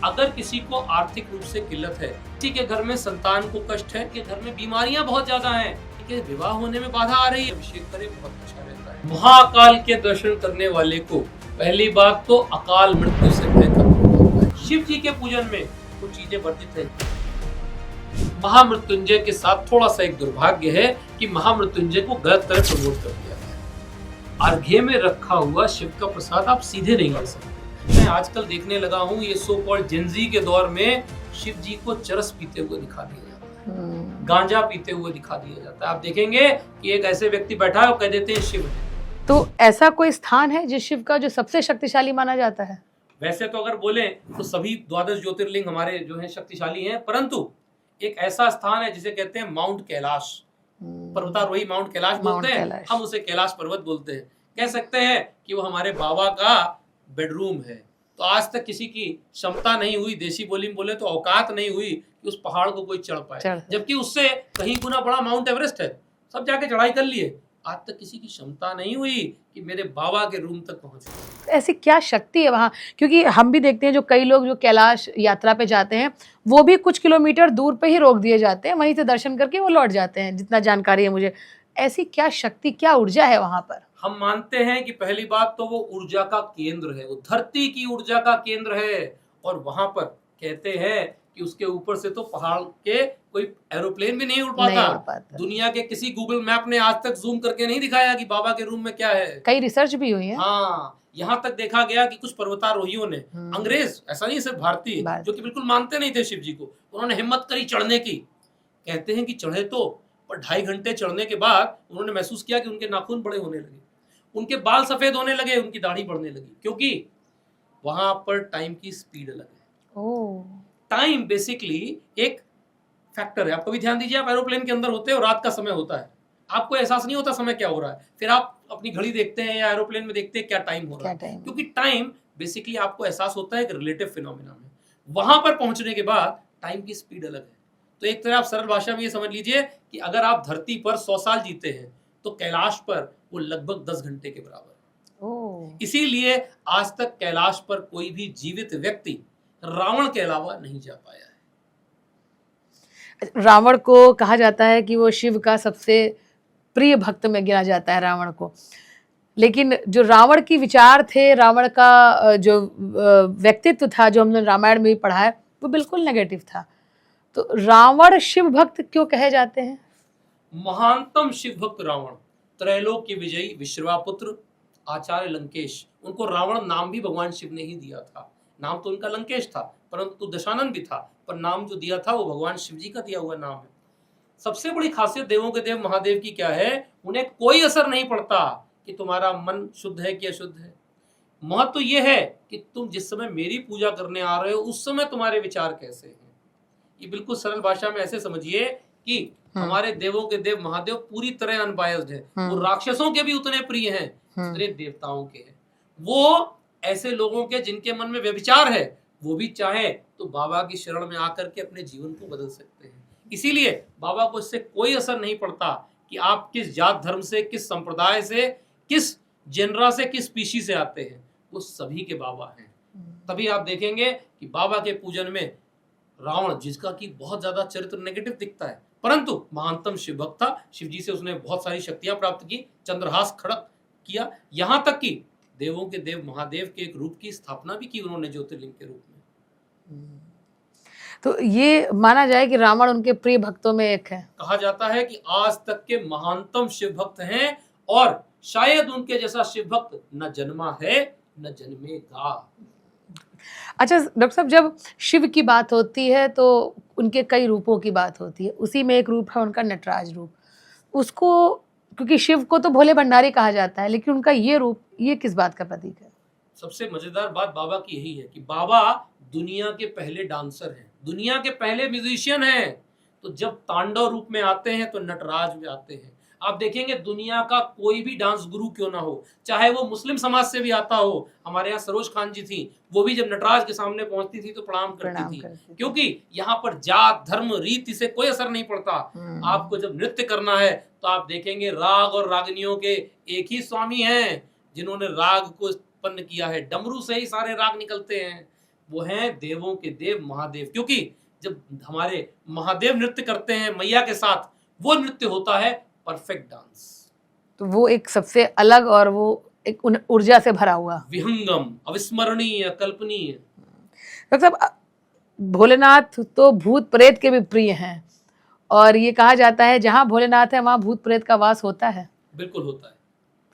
अगर किसी को आर्थिक रूप से किल्लत है, किसी के घर में संतान को कष्ट है, कि घर में बीमारियां बहुत ज्यादा हैं, कि विवाह होने में बाधा आ रही है, अभिषेक करें, बहुत अच्छा रहता है। महाकाल के दर्शन करने वाले को पहली बात तो अकाल मृत्यु से भय खत्म होता है। शिव जी के पूजन में कुछ चीजें वर्जित है। महामृत्युंजय के साथ थोड़ा सा एक दुर्भाग्य है कि महामृत्युंजय को गलत तरह प्रमोट कर दिया गया। अर्घ्य में रखा हुआ शिव का प्रसाद आप सीधे नहीं कर सकते। मैं आजकल देखने लगा हूँ ये सो कॉल्ड जेनजी के दौर में शिव जी को चरस पीते हुए दिखा दिया जाता है, गांजा पीते हुए दिखा दिया जाता है। आप देखेंगे कि एक ऐसे व्यक्ति बैठा है और कह देते हैं शिव है। तो ऐसा कोई स्थान है जिस शिव का जो सबसे शक्तिशाली माना जाता है? वैसे तो अगर बोले तो सभी 12 ज्योतिर्लिंग हमारे जो है शक्तिशाली हैं, परंतु एक ऐसा स्थान है जिसे कहते हैं माउंट कैलाश। पर्वतारोही माउंट कैलाश बोलते हैं, हम उसे कैलाश पर्वत बोलते हैं। कह सकते हैं कि वो हमारे बाबा का बेडरूम है। तो आज तक किसी की क्षमता नहीं हुई, देसी बोली में बोले तो औकात नहीं हुई कि उस पहाड़ को कोई चढ़ पाए, जबकि उससे कहीं गुना बड़ा माउंट एवरेस्ट है, सब जाके चढ़ाई कर लिए। आज तक किसी की क्षमता नहीं हुई कि मेरे बाबा के रूम तक पहुंचे। ऐसी क्या शक्ति है वहाँ? क्योंकि हम भी देखते हैं जो कई लोग जो कैलाश यात्रा पे जाते हैं वो भी कुछ किलोमीटर दूर पे ही रोक दिए जाते हैं, वहीं से दर्शन करके वो लौट जाते हैं, जितना जानकारी है मुझे। ऐसी क्या शक्ति, क्या ऊर्जा है वहाँ पर? हम मानते हैं कि पहली बात तो वो ऊर्जा का केंद्र है, वो धरती की ऊर्जा का केंद्र है। और वहां पर कहते हैं कि उसके ऊपर से तो पहाड़ के कोई एरोप्लेन भी नहीं उड़ पाता। दुनिया के किसी गूगल मैप ने आज तक जूम करके नहीं दिखाया कि बाबा के रूम में क्या है। कई रिसर्च भी हुई है। हाँ, यहाँ तक देखा गया कि कुछ पर्वतारोहियों ने, अंग्रेज, ऐसा नहीं सिर्फ भारतीय, जो कि बिल्कुल मानते नहीं थे शिव जी को, उन्होंने हिम्मत करी चढ़ने की। कहते हैं कि चढ़े तो, पर 2.5 घंटे चढ़ने के बाद उन्होंने महसूस किया कि उनके नाखून बड़े होने लगे, उनके बाल सफेद होने लगे, उनकी दाढ़ी बढ़ने लगी, क्योंकि वहां पर टाइम की स्पीड अलग है। टाइम बेसिकली एक फैक्टर है। आप कभी ध्यान दीजिए, आप एरोप्लेन के अंदर होते हैं और रात का समय होता है, आपको एहसास नहीं होता समय क्या हो रहा है, फिर आप अपनी घड़ी देखते हैं या एरोप्लेन में देखते हैं क्या टाइम हो रहा है, क्योंकि टाइम बेसिकली आपको एहसास होता है एक रिलेटिव फिनोमिना में। वहां पर पहुंचने के बाद टाइम की स्पीड अलग है। तो एक तरह आप सरल भाषा में ये समझ लीजिए कि अगर आप धरती पर 100 साल जीते हैं तो कैलाश पर वो लगभग 10 घंटे के बराबर है। इसीलिए आज तक कैलाश पर कोई भी जीवित व्यक्ति रावण के अलावा नहीं जा पाया है। रावण को कहा जाता है कि वो शिव का सबसे प्रिय भक्त में गिना जाता है रावण को, लेकिन जो रावण की विचार थे, रावण का जो व्यक्तित्व था, जो हमने रामायण में भी पढ़ा है, वो बिल्कुल नेगेटिव था। तो रावण शिव भक्त क्यों कहे जाते हैं? महानतम शिव भक्त रावण, त्रैलोक की विजयी विश्वापुत्र आचार्य लंकेश, उनको रावण नाम भी भगवान शिव ने ही दिया था। नाम तो उनका लंकेश था, परंतु दशानन भी था, पर नाम जो दिया था वो भगवान शिव जी का दिया हुआ नाम है। सबसे बड़ी खासियत देवों के देव महादेव की क्या है? उन्हें कोई असर नहीं पड़ता कि तुम्हारा मन शुद्ध है कि अशुद्ध है। महत्व तो यह है कि तुम जिस समय मेरी पूजा करने आ रहे हो उस समय तुम्हारे विचार कैसे हैं। ये बिल्कुल सरल भाषा में ऐसे समझिए कि हमारे देवों के देव महादेव पूरी तरह अनबायस्ड है। वो राक्षसों के भी उतने प्रिय हैं जितने देवताओं के हैं। वो ऐसे लोगों के जिनके मन में व्यभिचार है, वो भी चाहे तो बाबा की शरण में आकर के अपने जीवन को बदल सकते हैं। इसीलिए बाबा को इससे कोई असर नहीं पड़ता कि आप किस जात धर्म से, किस संप्रदाय से, किस जेनरा से, किस स्पीशी से आते हैं, वो सभी के बाबा हैं। तभी आप देखेंगे कि बाबा के पूजन में रावण, जिसका कि बहुत ज्यादा चरित्र नेगेटिव दिखता है, परंतु महानतम शिव भक्त था। शिव जी से उसने बहुत सारी शक्तियां प्राप्त की, चंद्रहास खड़क किया, यहां तक कि देवों के देव महादेव के एक रूप की स्थापना भी की उन्होंने ज्योतिर्लिंग के रूप में। तो ये माना जाए कि रावण उनके प्रिय भक्तों में एक है। कहा जाता है कि आज तक के महानतम शिव भक्त हैं और शायद उनके जैसा शिव भक्त न जन्मा है न जन्मेगा। अच्छा डॉक्टर साहब, जब शिव की बात होती है तो उनके कई रूपों की बात होती है, उसी में एक रूप है उनका नटराज रूप। उसको, क्योंकि शिव को तो भोले भंडारी कहा जाता है, लेकिन उनका ये रूप, ये किस बात का प्रतीक है? सबसे मजेदार बात बाबा की यही है कि बाबा दुनिया के पहले डांसर हैं, दुनिया के पहले म्यूजिशियन हैं। तो जब तांडव रूप में आते हैं तो नटराज में आते हैं। आप देखेंगे दुनिया का कोई भी डांस गुरु क्यों ना हो, चाहे वो मुस्लिम समाज से भी आता हो, हमारे यहाँ सरोज खान जी थी, वो भी जब नटराज के सामने पहुंचती थी तो प्रणाम करती थी, क्योंकि यहाँ पर जात धर्म रीति से कोई असर नहीं पड़ता। आपको जब नृत्य करना है तो आप देखेंगे राग और रागनियों के एक ही स्वामी हैं जिन्होंने राग को उत्पन्न किया है। डमरू से ही सारे राग निकलते हैं। वो हैं देवों के देव महादेव, क्योंकि जब हमारे महादेव नृत्य करते हैं मैया के साथ, वो नृत्य होता है परफेक्ट डांस, तो वो एक सबसे अलग और वो एक ऊर्जा से भरा हुआ। विहंगम, अविस्मरणीय, अकल्पनीय। डॉक्टर साहब, भोलेनाथ तो भूत प्रेत के भी प्रिय हैं, और ये कहा जाता है जहाँ भोलेनाथ है वहाँ भूत प्रेत का वास होता है। बिल्कुल होता है।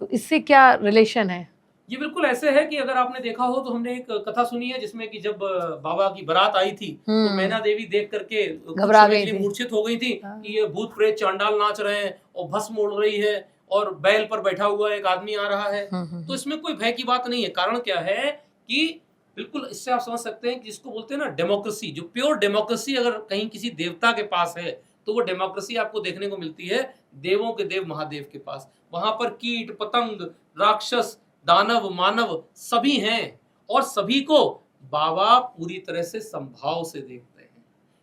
तो इससे क्या रिलेशन है? ये बिल्कुल ऐसे है कि अगर आपने देखा हो तो हमने एक कथा सुनी है जिसमें कि जब बाबा की बारात आई थी तो मैना देवी देख करके घबरा गई थी, मूर्छित हो गई थी कि ये भूत प्रेत चांडाल नाच रहे हैं और भस्म उड़ रही है और बैल पर बैठा हुआ एक आदमी आ रहा है। तो इसमें कोई भय की बात नहीं है। कारण क्या है कि बिल्कुल इससे आप समझ सकते हैं कि जिसको बोलते हैं ना डेमोक्रेसी, जो प्योर डेमोक्रेसी अगर कहीं किसी देवता के पास है तो वो डेमोक्रेसी आपको देखने को मिलती है देवों के देव महादेव के पास। वहां पर कीट पतंग राक्षस दानव मानव सभी हैं और सभी को बाबा पूरी तरह से संभाव से देखते हैं।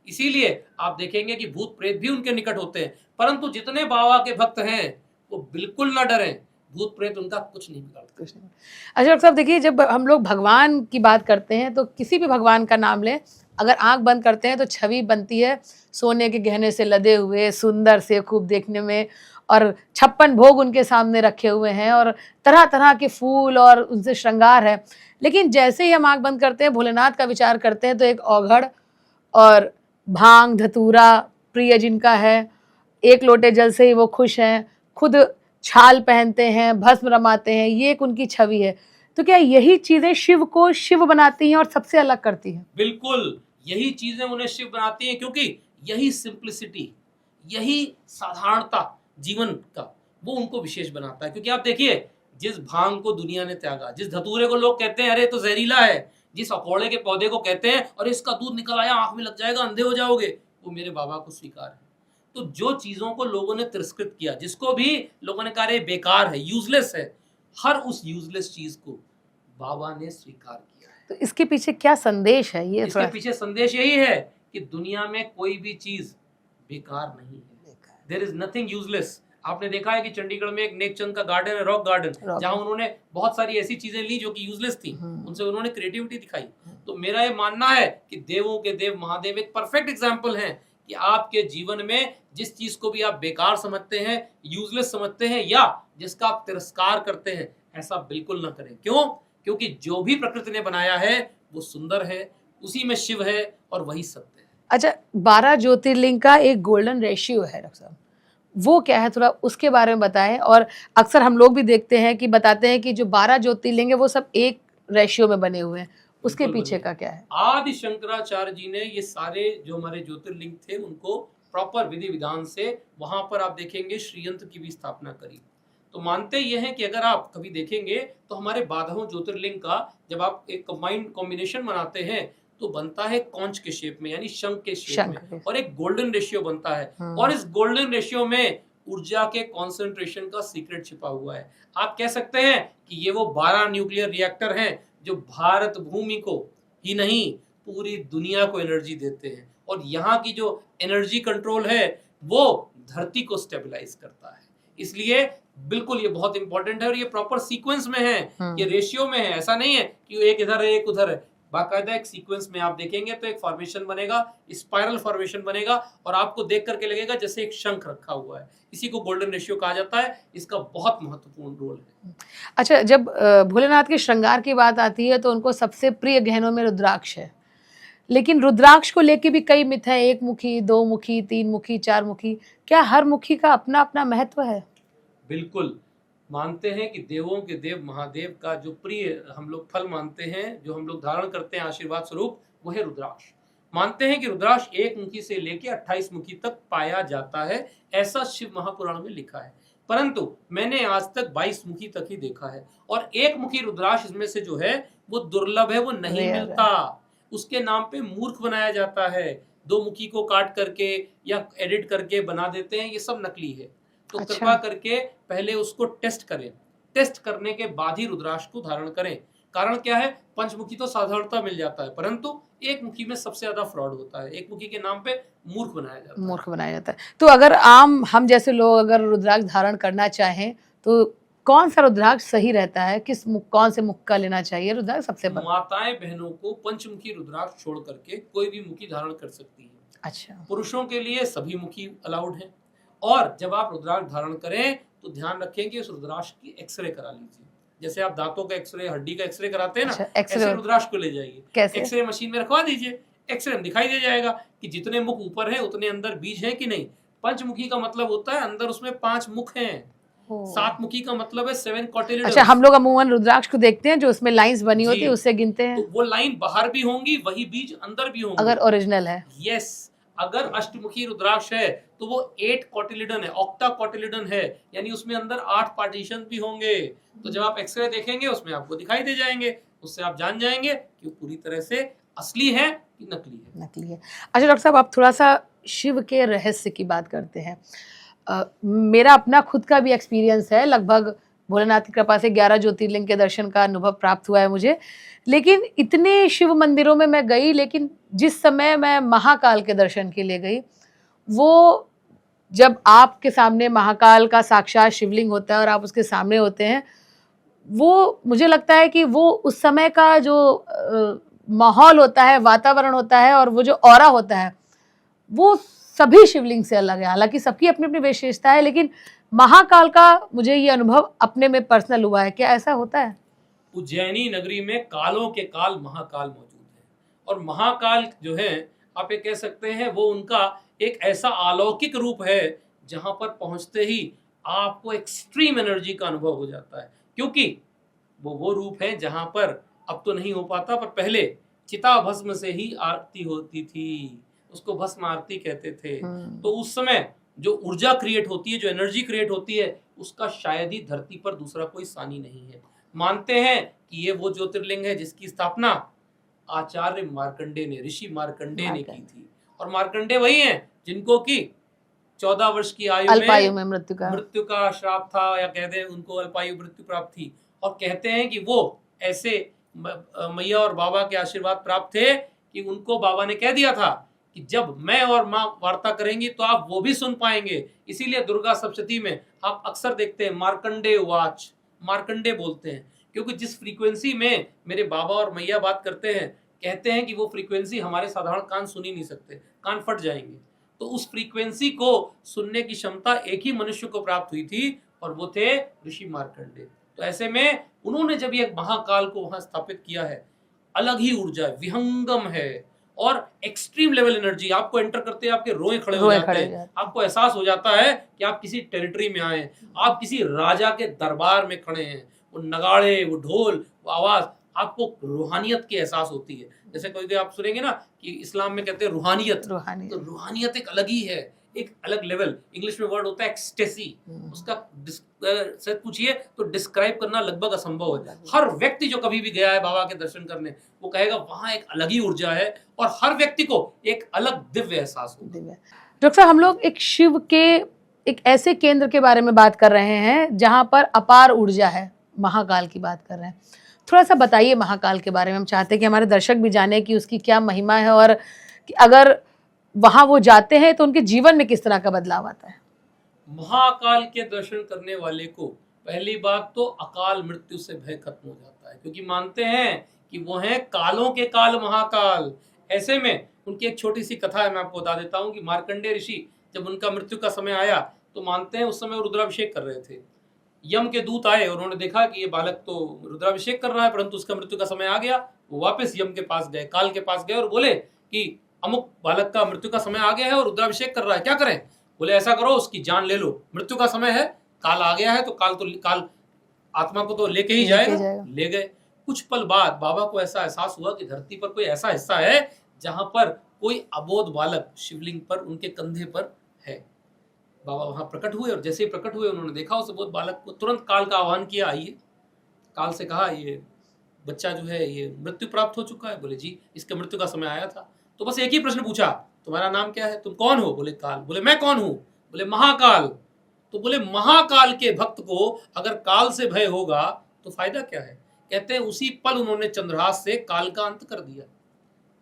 इसीलिए आप देखेंगे कि भूत प्रेत भी उनके निकट होते हैं, परंतु जितने बाबा के भक्त हैं वो बिल्कुल ना डरें, भूत प्रेत उनका कुछ नहीं बिगाड़ते। अच्छा डॉक्टर साहब, देखिए जब हम लोग भगवान की बात करते हैं तो किसी भी भगवान का नाम लें, अगर आंख बंद करते हैं तो छवि बनती है सोने के गहने से लदे हुए, सुंदर से, खूब देखने में, और 56 भोग उनके सामने रखे हुए हैं और तरह तरह के फूल और उनसे श्रृंगार है। लेकिन जैसे ही हम आंख बंद करते हैं, भोलेनाथ का विचार करते हैं, तो एक औघड़ और भांग धतूरा प्रिय जिनका है, एक लोटे जल से ही वो खुश हैं, खुद छाल पहनते हैं, भस्म रमाते हैं, ये एक उनकी छवि है। तो क्या यही चीजें शिव को शिव बनाती हैं और सबसे अलग करती हैं? बिल्कुल यही चीजें उन्हें शिव बनाती हैं, क्योंकि यही सिंप्लिसिटी, यही साधारणता जीवन का वो उनको विशेष बनाता है। क्योंकि आप देखिए, जिस भांग को दुनिया ने त्यागा, जिस धतूरे को लोग कहते हैं अरे तो जहरीला है, जिस अकोड़े के पौधे को कहते हैं अरे इसका दूध निकल आया आंख में लग जाएगा अंधे हो जाओगे, वो मेरे बाबा को स्वीकार है। तो जो चीजों को लोगों ने तिरस्कृत किया, जिसको भी लोगों ने कहा रे बेकार है, यूजलेस है, हर उस यूजलेस चीज को बाबा ने स्वीकार किया है। तो इसके पीछे क्या संदेश है? ये इसके पीछे संदेश यही है कि दुनिया में कोई भी चीज बेकार नहीं है। There is nothing useless. आपने देखा है कि चंडीगढ़ में एक नेकचंद का गार्डन है, रॉक गार्डन, जहां उन्होंने बहुत सारी ऐसी चीजें ली जो कि यूजलेस थी, उनसे उन्होंने क्रिएटिविटी दिखाई। तो मेरा ये मानना है कि देवों के देव महादेव एक परफेक्ट एग्जाम्पल है कि आपके जीवन में जिस चीज को भी आप बेकार समझते हैं, यूजलेस समझते हैं या जिसका आप तिरस्कार करते हैं, ऐसा बिल्कुल ना करें। क्यों? क्योंकि जो भी प्रकृति ने बनाया है वो सुंदर है, उसी में शिव है और वही सत्य है। अच्छा, 12 ज्योतिर्लिंग का एक गोल्डन रेशियो है डॉक्टर साहब, वो क्या है, थोड़ा उसके बारे में बताएं। और अक्सर हम लोग भी देखते हैं कि बताते हैं कि जो 12 ज्योतिर्लिंग है वो सब एक रेशियो में बने हुए हैं, उसके पीछे का क्या है? आदि शंकराचार्य जी ने ये सारे जो हमारे ज्योतिर्लिंग थे उनको प्रॉपर विधि विधान से वहां पर आप देखेंगे श्रीयंत्र की भी स्थापना करी। तो मानते ये हैं कि अगर आप कभी देखेंगे तो हमारे 12 ज्योतिर्लिंग का जब आप एक कंबाइंड कॉम्बिनेशन बनाते हैं तो बनता है कॉन्च के शेप में, यानी शंख के शेप में, और एक गोल्डन रेशियो बनता है। और इस गोल्डन रेशियो में ऊर्जा के कॉन्सेंट्रेशन का सीक्रेट छिपा हुआ है। आप कह सकते हैं कि ये वो 12 न्यूक्लियर रिएक्टर हैं जो भारत भूमि को ही नहीं पूरी दुनिया को एनर्जी देते हैं, और यहाँ की जो एनर्जी कंट्रोल है वो धरती को स्टेबलाइज करता है। इसलिए बिल्कुल ये बहुत इंपॉर्टेंट है और ये प्रॉपर सीक्वेंस में है, ये रेशियो में है। ऐसा नहीं है कि एक इधर है एक उधर है, बाकायदा एक सीक्वेंस में आप देखेंगे तो एक फॉर्मेशन बनेगा, स्पाइरल फॉर्मेशन बनेगा, और आपको देख करके लगेगा जैसे एक शंख रखा हुआ है। इसी को गोल्डन रेशियो कहा जाता है। इसका बहुत महत्वपूर्ण रोल है। अच्छा, जब भोलेनाथ के श्रृंगार की बात आती है तो उनको सबसे प्रिय गहनों में रुद्राक्ष है, लेकिन रुद्राक्ष को लेके भी कई मिथ है, 1 मुखी, 2 मुखी, 3 मुखी, 4 मुखी। क्या हर मुखी का अपना अपना महत्व है? बिल्कुल मानते हैं कि देवों के देव महादेव का जो प्रिय हम लोग फल मानते हैं, जो हम लोग धारण करते हैं आशीर्वाद स्वरूप, वो है रुद्राक्ष। मानते हैं कि रुद्राक्ष 1 मुखी से लेकर 28 मुखी तक पाया जाता है, ऐसा शिव महापुराण में लिखा है। परंतु मैंने आज तक 22 मुखी तक ही देखा है, और 1 मुखी रुद्राक्ष इसमें से जो है वो दुर्लभ है, वो नहीं मिलता। उसके नाम पे मूर्ख बनाया जाता है, 2 मुखी को काट करके या एडिट करके बना देते हैं, ये सब नकली है। तो कृपा करके पहले उसको टेस्ट करें, टेस्ट करने के बाद ही रुद्राक्ष को धारण करें। कारण क्या है, पंचमुखी तो साधारणता मिल जाता है, परंतु 1 मुखी में सबसे ज्यादा फ्रॉड होता है। 1 मुखी के नाम पे मूर्ख बनाया जाता है। तो अगर आम हम जैसे लोग अगर रुद्राक्ष धारण करना चाहें तो कौन सा रुद्राक्ष सही रहता है, कौन से मुख का लेना चाहिए रुद्राक्ष सबसे बड़ा? माताएं बहनों को पंचमुखी रुद्राक्ष छोड़ करके कोई भी मुखी धारण कर सकती है। अच्छा। पुरुषों के लिए सभी मुखी अलाउड है। और जब आप रुद्राक्ष धारण करें तो ध्यान रखें कि उस रुद्राक्ष की एक्सरे करा लीजिए। जैसे आप दांतों का एक्सरे, हड्डी का एक्सरे कराते हैं ना, अच्छा, ऐसे एक्सरे रुद्राक्ष को ले जाइए, कैसे? एक्सरे मशीन में रखवा दीजिए, एक्सरे में दिखाई दे जाएगा कि जितने मुख ऊपर है उतने अंदर बीज है कि नहीं। पंचमुखी का मतलब होता है अंदर उसमें 5 मुख हैं। ओ। 7 मुखी का मतलब है 7 कॉटिलिडन। अच्छा, हम लोग अमूमन रुद्राक्ष को देखते हैं जो उसमें लाइंस बनी होती जी। है, उससे गिनते तो हैं वो लाइन बाहर भी होंगी, वही बीज अंदर भी होंगे अगर ओरिजिनल है। यस। अगर अष्टमुखी रुद्राक्ष है तो वो 8 कॉटिलिडन है, ऑक्टा कॉटिलिडन है, यानी उसमें अंदर 8 पार्टीशन भी होंगे। तो जब आप एक्सरे देखेंगे उसमें आपको दिखाई दे जाएंगे, उससे आप जान जाएंगे कि वो पूरी तरह से असली है कि नकली है। नकली है। अच्छा डॉक्टर साहब, आप थोड़ा सा शिव के रहस्य की बात करते हैं। मेरा अपना खुद का भी एक्सपीरियंस है, लगभग भोलेनाथ की कृपा से 11 ज्योतिर्लिंग के दर्शन का अनुभव प्राप्त हुआ है मुझे। लेकिन इतने शिव मंदिरों में मैं गई, लेकिन जिस समय मैं महाकाल के दर्शन के लिए गई, वो जब आपके सामने महाकाल का साक्षात शिवलिंग होता है और आप उसके सामने होते हैं, वो मुझे लगता है कि वो उस समय का जो माहौल होता है, वातावरण होता है और वो जो ऑरा होता है, वो सभी शिवलिंग से अलग है। हालांकि सबकी अपनी अपनी विशेषता है, लेकिन महाकाल का मुझे ये अनुभव अपने में पर्सनल हुआ है। क्या ऐसा होता है? उज्जैनी नगरी में कालों के काल महाकाल मौजूद है। और महाकाल जो है, आप ये कह सकते हैं, वो उनका एक ऐसा अलौकिक रूप है जहां पर पहुंचते ही आपको एक्सट्रीम एनर्जी का अनुभव हो जाता है। क्योंकि वो रूप है जहां पर अब तो नहीं हो पाता, पर पहले चिता भस्म से ही आरती होती थी, उसको भस्म आरती कहते थे। तो उस समय जो ऊर्जा क्रिएट होती है, जो एनर्जी क्रिएट होती है, उसका शायद ही धरती पर दूसरा कोई सानी नहीं है। मानते हैं कि ये वो ज्योतिर्लिंग है जिसकी स्थापना आचार्य मार्कंडे ने, ऋषि मार्कंडे ने की थी। और मार्कंडे वही हैं जिनको की 14 वर्ष की आयु में मृत्यु का श्राप था, या कहते हैं उनको अल्पायु मृत्यु प्राप्त थी। और कहते हैं कि वो ऐसे मैया और बाबा के आशीर्वाद प्राप्त थे कि उनको बाबा ने कह दिया था कि जब मैं और माँ वार्ता करेंगी तो आप वो भी सुन पाएंगे। इसीलिए दुर्गा सप्तशती में आप अक्सर देखते हैं मार्कंडे वाच, मार्कंडे बोलते हैं, क्योंकि जिस फ्रीक्वेंसी में मेरे बाबा और मैया बात करते हैं, कहते हैं कि वो फ्रीक्वेंसी हमारे साधारण कान सुन ही नहीं सकते, कान फट जाएंगे। तो उस फ्रीक्वेंसी को सुनने की क्षमता एक ही मनुष्य को प्राप्त हुई थी, और वो थे ऋषि मार्कंडे। तो ऐसे में उन्होंने जब ये महाकाल को वहां स्थापित किया है, अलग ही ऊर्जा है, विहंगम है और एक्सट्रीम लेवल एनर्जी। आपको एंटर करते हैं आपके रोए खड़े हो जाते हैं, आपको एहसास हो जाता है कि आप किसी टेरिटरी में आए हैं, आप किसी राजा के दरबार में खड़े हैं। वो नगाड़े, वो ढोल, वो आवाज, आपको रूहानियत की एहसास होती है। जैसे कोई आप सुनेंगे ना कि इस्लाम में कहते हैं रूहानियत, तो रूहानियत एक अलग ही है, एक अलग लेवल। इंग्लिश में वर्ड होता है एक्सटेसी। उसका से पूछिए तो डिस्क्राइब करना लगभग असंभव है। हर व्यक्ति जो कभी भी गया है बाबा के दर्शन करने, वो कहेगा वहां एक अलग ही ऊर्जा है, और हर व्यक्ति को एक अलग दिव्य एहसास होता है। डॉक्टर साहब, हम लोग एक शिव के एक ऐसे केंद्र के बारे में बात कर रहे हैं जहां पर अपार ऊर्जा है, महाकाल की बात कर रहे हैं। थोड़ा सा बताइए महाकाल के बारे में। हम चाहते हैं कि हमारे दर्शक भी जाने कि उसकी क्या महिमा है, और कि अगर वहां वो जाते हैं तो उनके जीवन में किस तरह का बदलाव आता है। महाकाल के दर्शन करने वाले को पहली बात तो अकाल मृत्यु से भय खत्म हो जाता है, क्योंकि मानते हैं कि वो हैं कालों के काल महाकाल। ऐसे में उनकी एक छोटी सी कथा है, मैं आपको बता देता हूँ कि मार्कंडे ऋषि जब उनका मृत्यु का समय आया, तो मानते हैं उस समय वो रुद्राभिषेक कर रहे थे। यम के दूत आए और उन्होंने देखा कि ये बालक तो रुद्राभिषेक कर रहा है, परंतु उसका मृत्यु का समय आ गया। वो वापस यम के पास गए, काल के पास गए और बोले कि अमुक बालक का मृत्यु का समय आ गया है और रुद्राभिषेक कर रहा है, क्या करें? बोले ऐसा करो, उसकी जान ले लो, मृत्यु का समय है, काल आ गया है, तो काल आत्मा को तो लेके ही जाएगा। ले गए। कुछ पल बाद बाबा को ऐसा एहसास हुआ कि धरती पर कोई ऐसा हिस्सा है जहां पर कोई अबोध बालक शिवलिंग पर उनके कंधे पर है। बाबा वहां प्रकट हुए, और जैसे ही प्रकट हुए उन्होंने देखा उस अबोध बालक को, तुरंत काल का आह्वान किया, आइए। काल से कहा ये बच्चा जो है ये मृत्यु प्राप्त हो चुका है। बोले जी, इसके मृत्यु का समय आया था। तो बस एक ही प्रश्न पूछा, तुम्हारा नाम क्या है, तुम कौन हो? बोले काल। बोले मैं कौन हूं? बोले महाकाल। तो बोले महाकाल के भक्त को अगर काल से भय होगा तो फायदा क्या है? कहते हैं उसी पल उन्होंने चंद्रहास से काल का अंत कर दिया।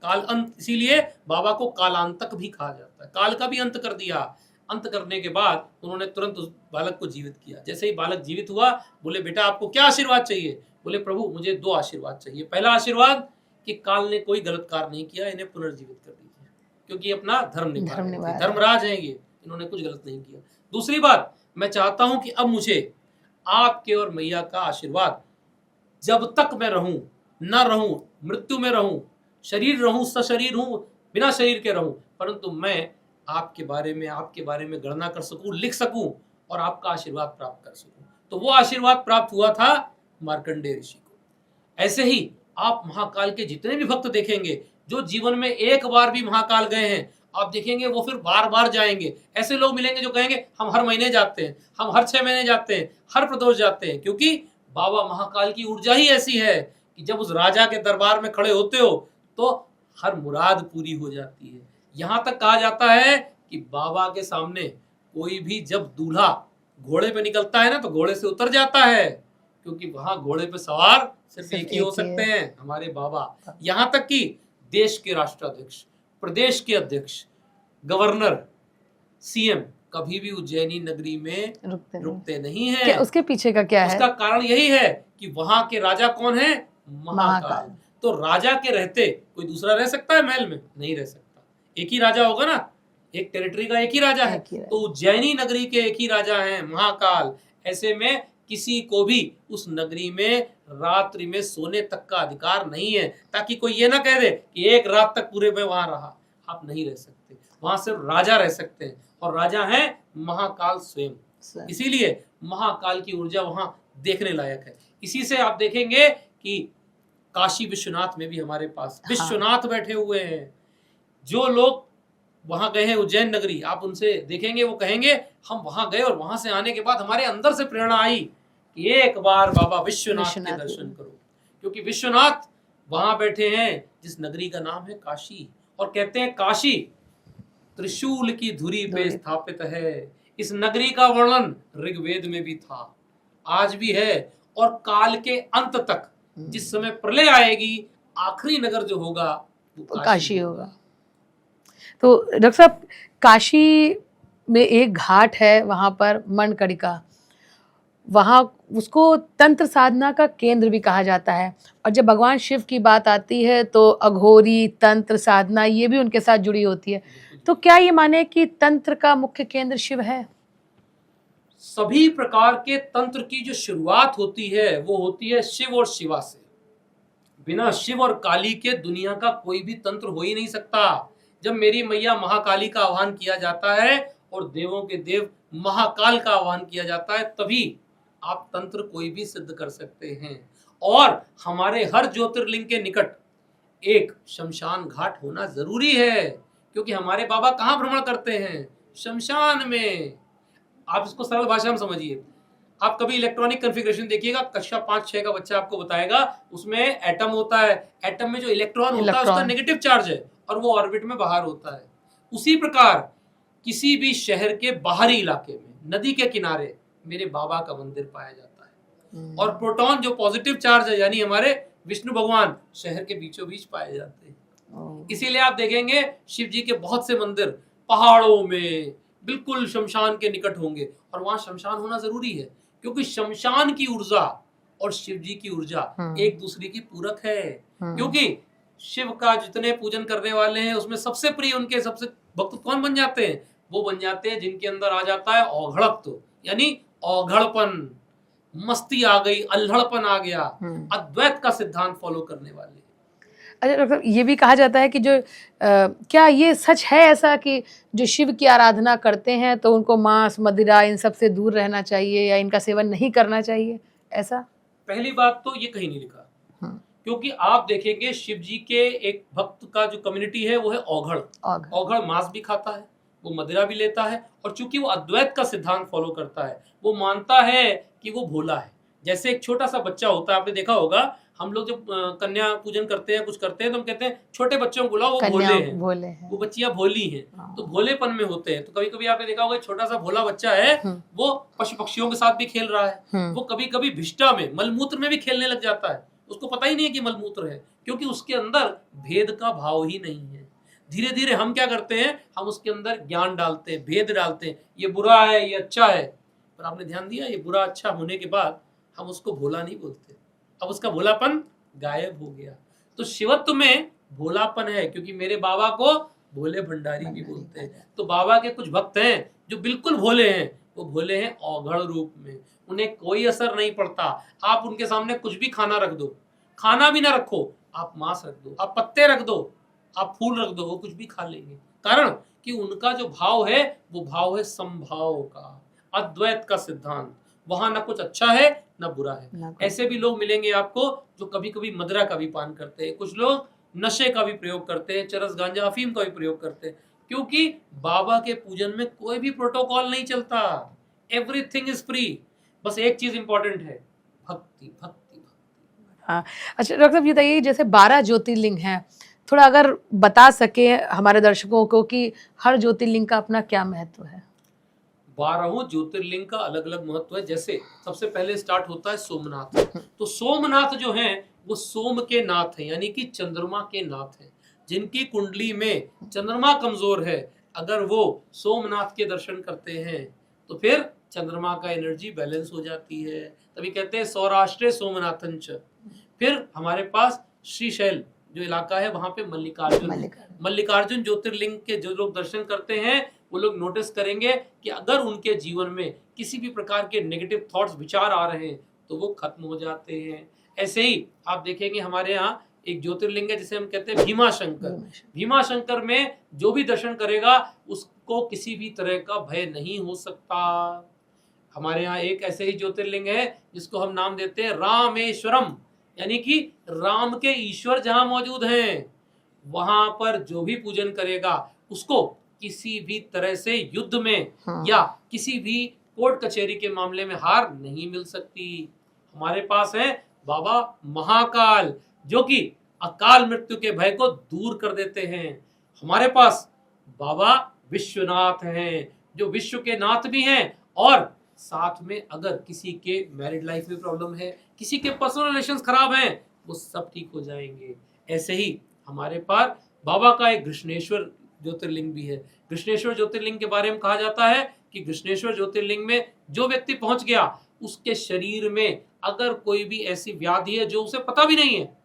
काल अंत, इसीलिए बाबा को कालांतक भी कहा जाता है, काल का भी अंत कर दिया। अंत करने के बाद उन्होंने तुरंत उस बालक को जीवित किया। जैसे ही बालक जीवित हुआ, बोले बेटा आपको क्या आशीर्वाद चाहिए? बोले प्रभु मुझे 2 आशीर्वाद चाहिए। पहला आशीर्वाद कि काल ने कोई गलत कार्य नहीं किया, इन्हें पुनर्जीवित कर दीजिए, क्योंकि अपना धर्म निभा रहे थे, धर्मराज हैं ये, इन्होंने कुछ गलत नहीं किया। दूसरी बात, मैं चाहता हूं कि अब मुझे आपके और मैया का आशीर्वाद, जब तक मैं रहूं, न रहूं, मृत्यु में रहूं, शरीर रहूं, सशरीर हूं, बिना शरीर के रहूं, परंतु मैं आपके बारे में गणना कर सकूं, लिख सकूं और आपका आशीर्वाद प्राप्त कर सकूं। तो वो आशीर्वाद प्राप्त हुआ था मार्कंडेय ऋषि को। ऐसे ही आप महाकाल के जितने भी भक्त देखेंगे जो जीवन में एक बार भी महाकाल गए हैं, आप देखेंगे वो फिर बार बार जाएंगे। ऐसे लोग मिलेंगे जो कहेंगे हम हर महीने जाते हैं, हम हर 6 महीने जाते हैं, हर प्रदोष जाते हैं, क्योंकि बाबा महाकाल की ऊर्जा ही ऐसी है कि जब उस राजा के दरबार में खड़े होते हो तो हर मुराद पूरी हो जाती है। यहाँ तक कहा जाता है कि बाबा के सामने कोई भी जब दूल्हा घोड़े पे निकलता है ना, तो घोड़े से उतर जाता है, क्योंकि वहां घोड़े पे सवार सिर्फ एक ही हो सकते हैं, हमारे बाबा। यहाँ तक कि देश के राष्ट्राध्यक्ष, प्रदेश के अध्यक्ष, गवर्नर, सीएम कभी भी उज्जैनी नगरी में रुकते नहीं हैं। उसके पीछे का क्या है? उसका कारण यही है कि वहां के राजा कौन है? महाकाल। तो राजा के रहते कोई दूसरा रह सकता है महल में? नहीं रह सकता। एक ही राजा होगा ना, एक टेरिटरी का एक ही राजा है। तो उज्जैनी नगरी के एक ही राजा है, महाकाल। ऐसे में किसी को भी उस नगरी में रात्रि में सोने तक का अधिकार नहीं है, ताकि कोई ये ना कह दे कि एक रात तक पूरे में वहां रहा। आप नहीं रह सकते, वहां सिर्फ राजा रह सकते हैं, और राजा है महाकाल स्वयं। इसीलिए महाकाल की ऊर्जा वहां देखने लायक है। इसी से आप देखेंगे कि काशी विश्वनाथ में भी हमारे पास विश्वनाथ बैठे हुए हैं। जो लोग वहां गए हैं उज्जैन नगरी, आप उनसे देखेंगे वो कहेंगे हम वहां गए और वहां से आने के बाद हमारे अंदर से प्रेरणा आई कि एक बार बाबा विश्वनाथ के दर्शन करो, क्योंकि विश्वनाथ वहां बैठे हैं जिस नगरी का नाम है काशी। और कहते हैं काशी त्रिशूल की धुरी पे स्थापित है। इस नगरी का वर्णन ऋग्वेद में भी था, आज भी है, और काल के अंत तक जिस समय प्रलय आएगी, आखिरी नगर जो होगा वो काशी होगा। तो डॉक्टर साहब, काशी में एक घाट है, वहाँ पर मणकणिका, वहाँ उसको तंत्र साधना का केंद्र भी कहा जाता है। और जब भगवान शिव की बात आती है तो अघोरी, तंत्र साधना, ये भी उनके साथ जुड़ी होती है। तो क्या ये माने कि तंत्र का मुख्य केंद्र शिव है? सभी प्रकार के तंत्र की जो शुरुआत होती है वो होती है शिव और शिवा से। बिना शिव और काली के दुनिया का कोई भी तंत्र हो ही नहीं सकता। जब मेरी मैया महाकाली का आह्वान किया जाता है और देवों के देव महाकाल का आह्वान किया जाता है, तभी आप तंत्र कोई भी सिद्ध कर सकते हैं। और हमारे हर ज्योतिर्लिंग के निकट एक शमशान घाट होना जरूरी है, क्योंकि हमारे बाबा कहाँ भ्रमण करते हैं? शमशान में। आप इसको सरल भाषा में समझिए। आप कभी इलेक्ट्रॉनिक कॉन्फ़िगरेशन देखिएगा, कक्षा 5-6 का बच्चा आपको बताएगा, उसमें एटम होता है, एटम में जो इलेक्ट्रॉन होता है उसका नेगेटिव चार्ज है और वो ऑर्बिट में बाहर होता है। उसी प्रकार किसी भी शहर के बाहरी इलाके में, नदी के किनारे मेरे बाबा का मंदिर पाया जाता है, और प्रोटॉन जो पॉजिटिव चार्ज है, यानी हमारे विष्णु भगवान, शहर के बीचों बीच पाए जाते हैं। इसीलिए आप देखेंगे शिव जी के बहुत से मंदिर पहाड़ों में बिल्कुल शमशान के निकट होंगे, और वहां शमशान होना जरूरी है, क्योंकि शमशान की ऊर्जा और शिव जी की ऊर्जा एक दूसरे की पूरक है। क्योंकि शिव का जितने पूजन करने वाले हैं उसमें सबसे प्रिय उनके सबसे भक्त कौन बन जाते हैं? वो बन जाते हैं जिनके अंदर आ जाता है औघड़त्व, यानी औघड़पन, मस्ती आ गई, अल्हड़पन आ गया, अद्वैत का सिद्धांत फॉलो करने वाले। अच्छा डॉक्टर, ये भी कहा जाता है कि जो क्या ये सच है ऐसा कि जो शिव की आराधना करते हैं तो उनको मांस, मदिरा, इन सब से दूर रहना चाहिए या इनका सेवन नहीं करना चाहिए, ऐसा? पहली बात तो ये कहीं नहीं लिखा, क्योंकि आप देखेंगे शिव जी के एक भक्त का जो कम्युनिटी है वो है औघड़। औघड़ मांस भी खाता है, वो मदिरा भी लेता है, और चूंकि वो अद्वैत का सिद्धांत फॉलो करता है, वो मानता है कि वो भोला है। जैसे एक छोटा सा बच्चा होता है, आपने देखा होगा, हम लोग जब कन्या पूजन करते हैं, कुछ करते हैं, तो हम कहते हैं छोटे बच्चों को बुलाओ, वो भोले हैं, वो बच्चियां भोली हैं, तो भोलेपन में होते हैं। तो कभी कभी आपने देखा होगा छोटा सा भोला बच्चा है, वो पशु पक्षियों के साथ भी खेल रहा है, वो कभी कभी भिष्टा में, मलमूत्र में भी खेलने लग जाता है, उसको पता ही नहीं है कि मलमूत्र है, क्योंकि उसके अंदर भेद का भाव ही नहीं है। धीरे धीरे हम क्या करते हैं, हम उसके अंदर ज्ञान डालते हैं, भेद डालते हैं, ये बुरा है, ये अच्छा है। पर आपने ध्यान दिया, ये बुरा अच्छा होने के बाद हम उसको भोला नहीं बोलते, अब उसका भोलापन गायब हो गया। तो शिवत्व में भोलापन है, क्योंकि मेरे बाबा को भोले भंडारी भी बोलते हैं। तो बाबा के कुछ भक्त हैं जो बिल्कुल भोले हैं, वो भोले हैं औघड़ रूप में, उन्हें कोई असर नहीं पड़ता। आप उनके सामने कुछ भी खाना रख दो, खाना भी ना रखो, आप मांस रख दो, आप पत्ते रख दो, आप फूल रख दो, वो कुछ भी खा लेंगे। कारण कि उनका जो भाव है वो भाव है समभाव का, अद्वैत का सिद्धांत। वहां ना कुछ अच्छा है ना बुरा है। ऐसे भी लोग मिलेंगे आपको जो कभी कभी मदिरा का भी पान करते हैं, कुछ लोग नशे का भी प्रयोग करते हैं, चरस गांजा अफीम का भी प्रयोग करते हैं, क्योंकि बाबा के पूजन में कोई भी प्रोटोकॉल नहीं चलता, एवरीथिंग इज फ्री। बस एक चीज इंपॉर्टेंट है, भक्ति भक्ति भक्ति। हाँ, अच्छा डॉक्टर साहब ये बताइए, जैसे 12 ज्योतिर्लिंग हैं, थोड़ा अगर बता सके हमारे दर्शकों को कि हर ज्योतिर्लिंग का अपना क्या महत्व है। 12 ज्योतिर्लिंग का अलग अलग महत्व है। जैसे सबसे पहले स्टार्ट होता है सोमनाथ। तो सोमनाथ जो हैं वो सोम के नाथ हैं, यानी कि चंद्रमा के नाथ हैं। जिनकी कुंडली में चंद्रमा कमजोर है, अगर वो सोमनाथ के दर्शन करते हैं तो फिर चंद्रमा का एनर्जी बैलेंस हो जाती है। तभी कहते हैं सौराष्ट्रे सोमनाथंच। फिर हमारे पास श्रीशैल जो इलाका है वहां पे मल्लिकार्जुन ज्योतिर्लिंग के जो लोग दर्शन करते हैं वो लोग नोटिस करेंगे कि अगर उनके जीवन में किसी भी प्रकार के नेगेटिव थॉट्स विचार आ रहे हैं तो वो खत्म हो जाते हैं। ऐसे ही आप देखेंगे हमारे यहाँ एक ज्योतिर्लिंग है जिसे हम कहते हैं भीमाशंकर। भीमाशंकर में जो भी दर्शन करेगा उसको किसी भी तरह का भय नहीं हो सकता। हमारे यहाँ एक ऐसे ही ज्योतिर्लिंग है जिसको हम नाम देते हैं रामेश्वरम, यानी कि राम के ईश्वर जहां मौजूद हैं वहां पर जो भी पूजन करेगा उसको किसी भी तरह से युद्ध में या किसी भी कोर्ट कचहरी के मामले में हार नहीं मिल सकती। हमारे पास है बाबा महाकाल जो कि अकाल मृत्यु के भय को दूर कर देते हैं। हमारे पास बाबा विश्वनाथ हैं जो विश्व के नाथ भी हैं, और साथ में अगर किसी के मैरिड लाइफ में प्रॉब्लम है, किसी के पर्सनल रिलेशंस खराब हैं, वो सब ठीक हो जाएंगे। ऐसे ही हमारे पास बाबा का एक कृष्णेश्वर ज्योतिर्लिंग भी है। कृष्णेश्वर ज्योतिर्लिंग के बारे में कहा जाता है कि कृष्णेश्वर ज्योतिर्लिंग में जो व्यक्ति पहुंच गया उसके शरीर में अगर कोई भी ऐसी व्याधि है जो उसे पता भी नहीं है,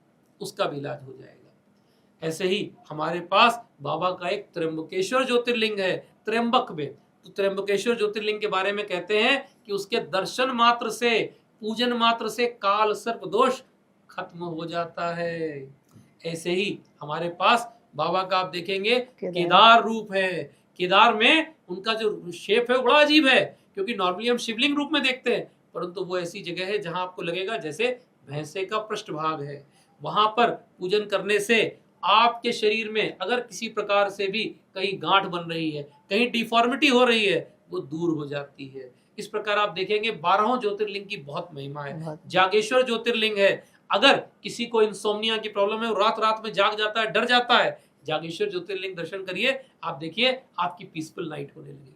उसका भी इलाज हो जाएगा। ऐसे ही हमारे पास बाबा का एक त्र्यंबकेश्वर ज्योतिर्लिंग है त्र्यंबक में। तो त्र्यंबकेश्वर ज्योतिर्लिंग के बारे में कहते हैं कि उसके दर्शन मात्र से, पूजन मात्र से काल सर्प दोष खत्म हो जाता है। ऐसे ही हमारे पास बाबा का आप देखेंगे केदार रूप है। केदार में उनका जो शेप है वो बड़ा अजीब है, क्योंकि नॉर्मली हम शिवलिंग रूप में देखते हैं, परंतु वो ऐसी जगह है जहां आपको लगेगा जैसे भैंसे का पृष्ठभाग है। वहां पर पूजन करने से आपके शरीर में अगर किसी प्रकार से भी कहीं गांठ बन रही है, कहीं डिफॉर्मिटी हो रही है, वो दूर हो जाती है। इस प्रकार आप देखेंगे 12 ज्योतिर्लिंग की बहुत महिमा है। जागेश्वर ज्योतिर्लिंग है, अगर किसी को इंसोम्निया की प्रॉब्लम है, वो रात रात में जाग जाता है, डर जाता है, जागेश्वर ज्योतिर्लिंग दर्शन करिए, आप देखिए आपकी पीसफुल नाइट होने लगेगी।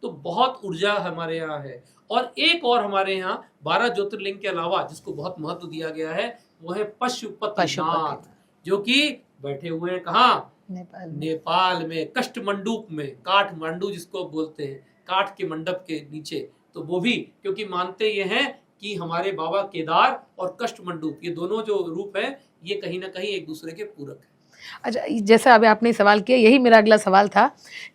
तो बहुत ऊर्जा हमारे यहाँ है। और एक और हमारे यहाँ 12 ज्योतिर्लिंग के अलावा जिसको बहुत महत्व दिया गया है वो है पशुपतिनाथ, जो कि बैठे हुए हैं कहाँ, नेपाल में कष्टमंडूप में, काठमांडू जिसको बोलते हैं, काठ के मंडप के नीचे। तो वो भी क्योंकि मानते ये हैं कि हमारे बाबा केदार और कष्टमंडूप ये दोनों जो रूप है ये कहीं ना कहीं एक दूसरे के पूरक है। अच्छा, जैसा अभी आपने सवाल किया, यही मेरा अगला सवाल था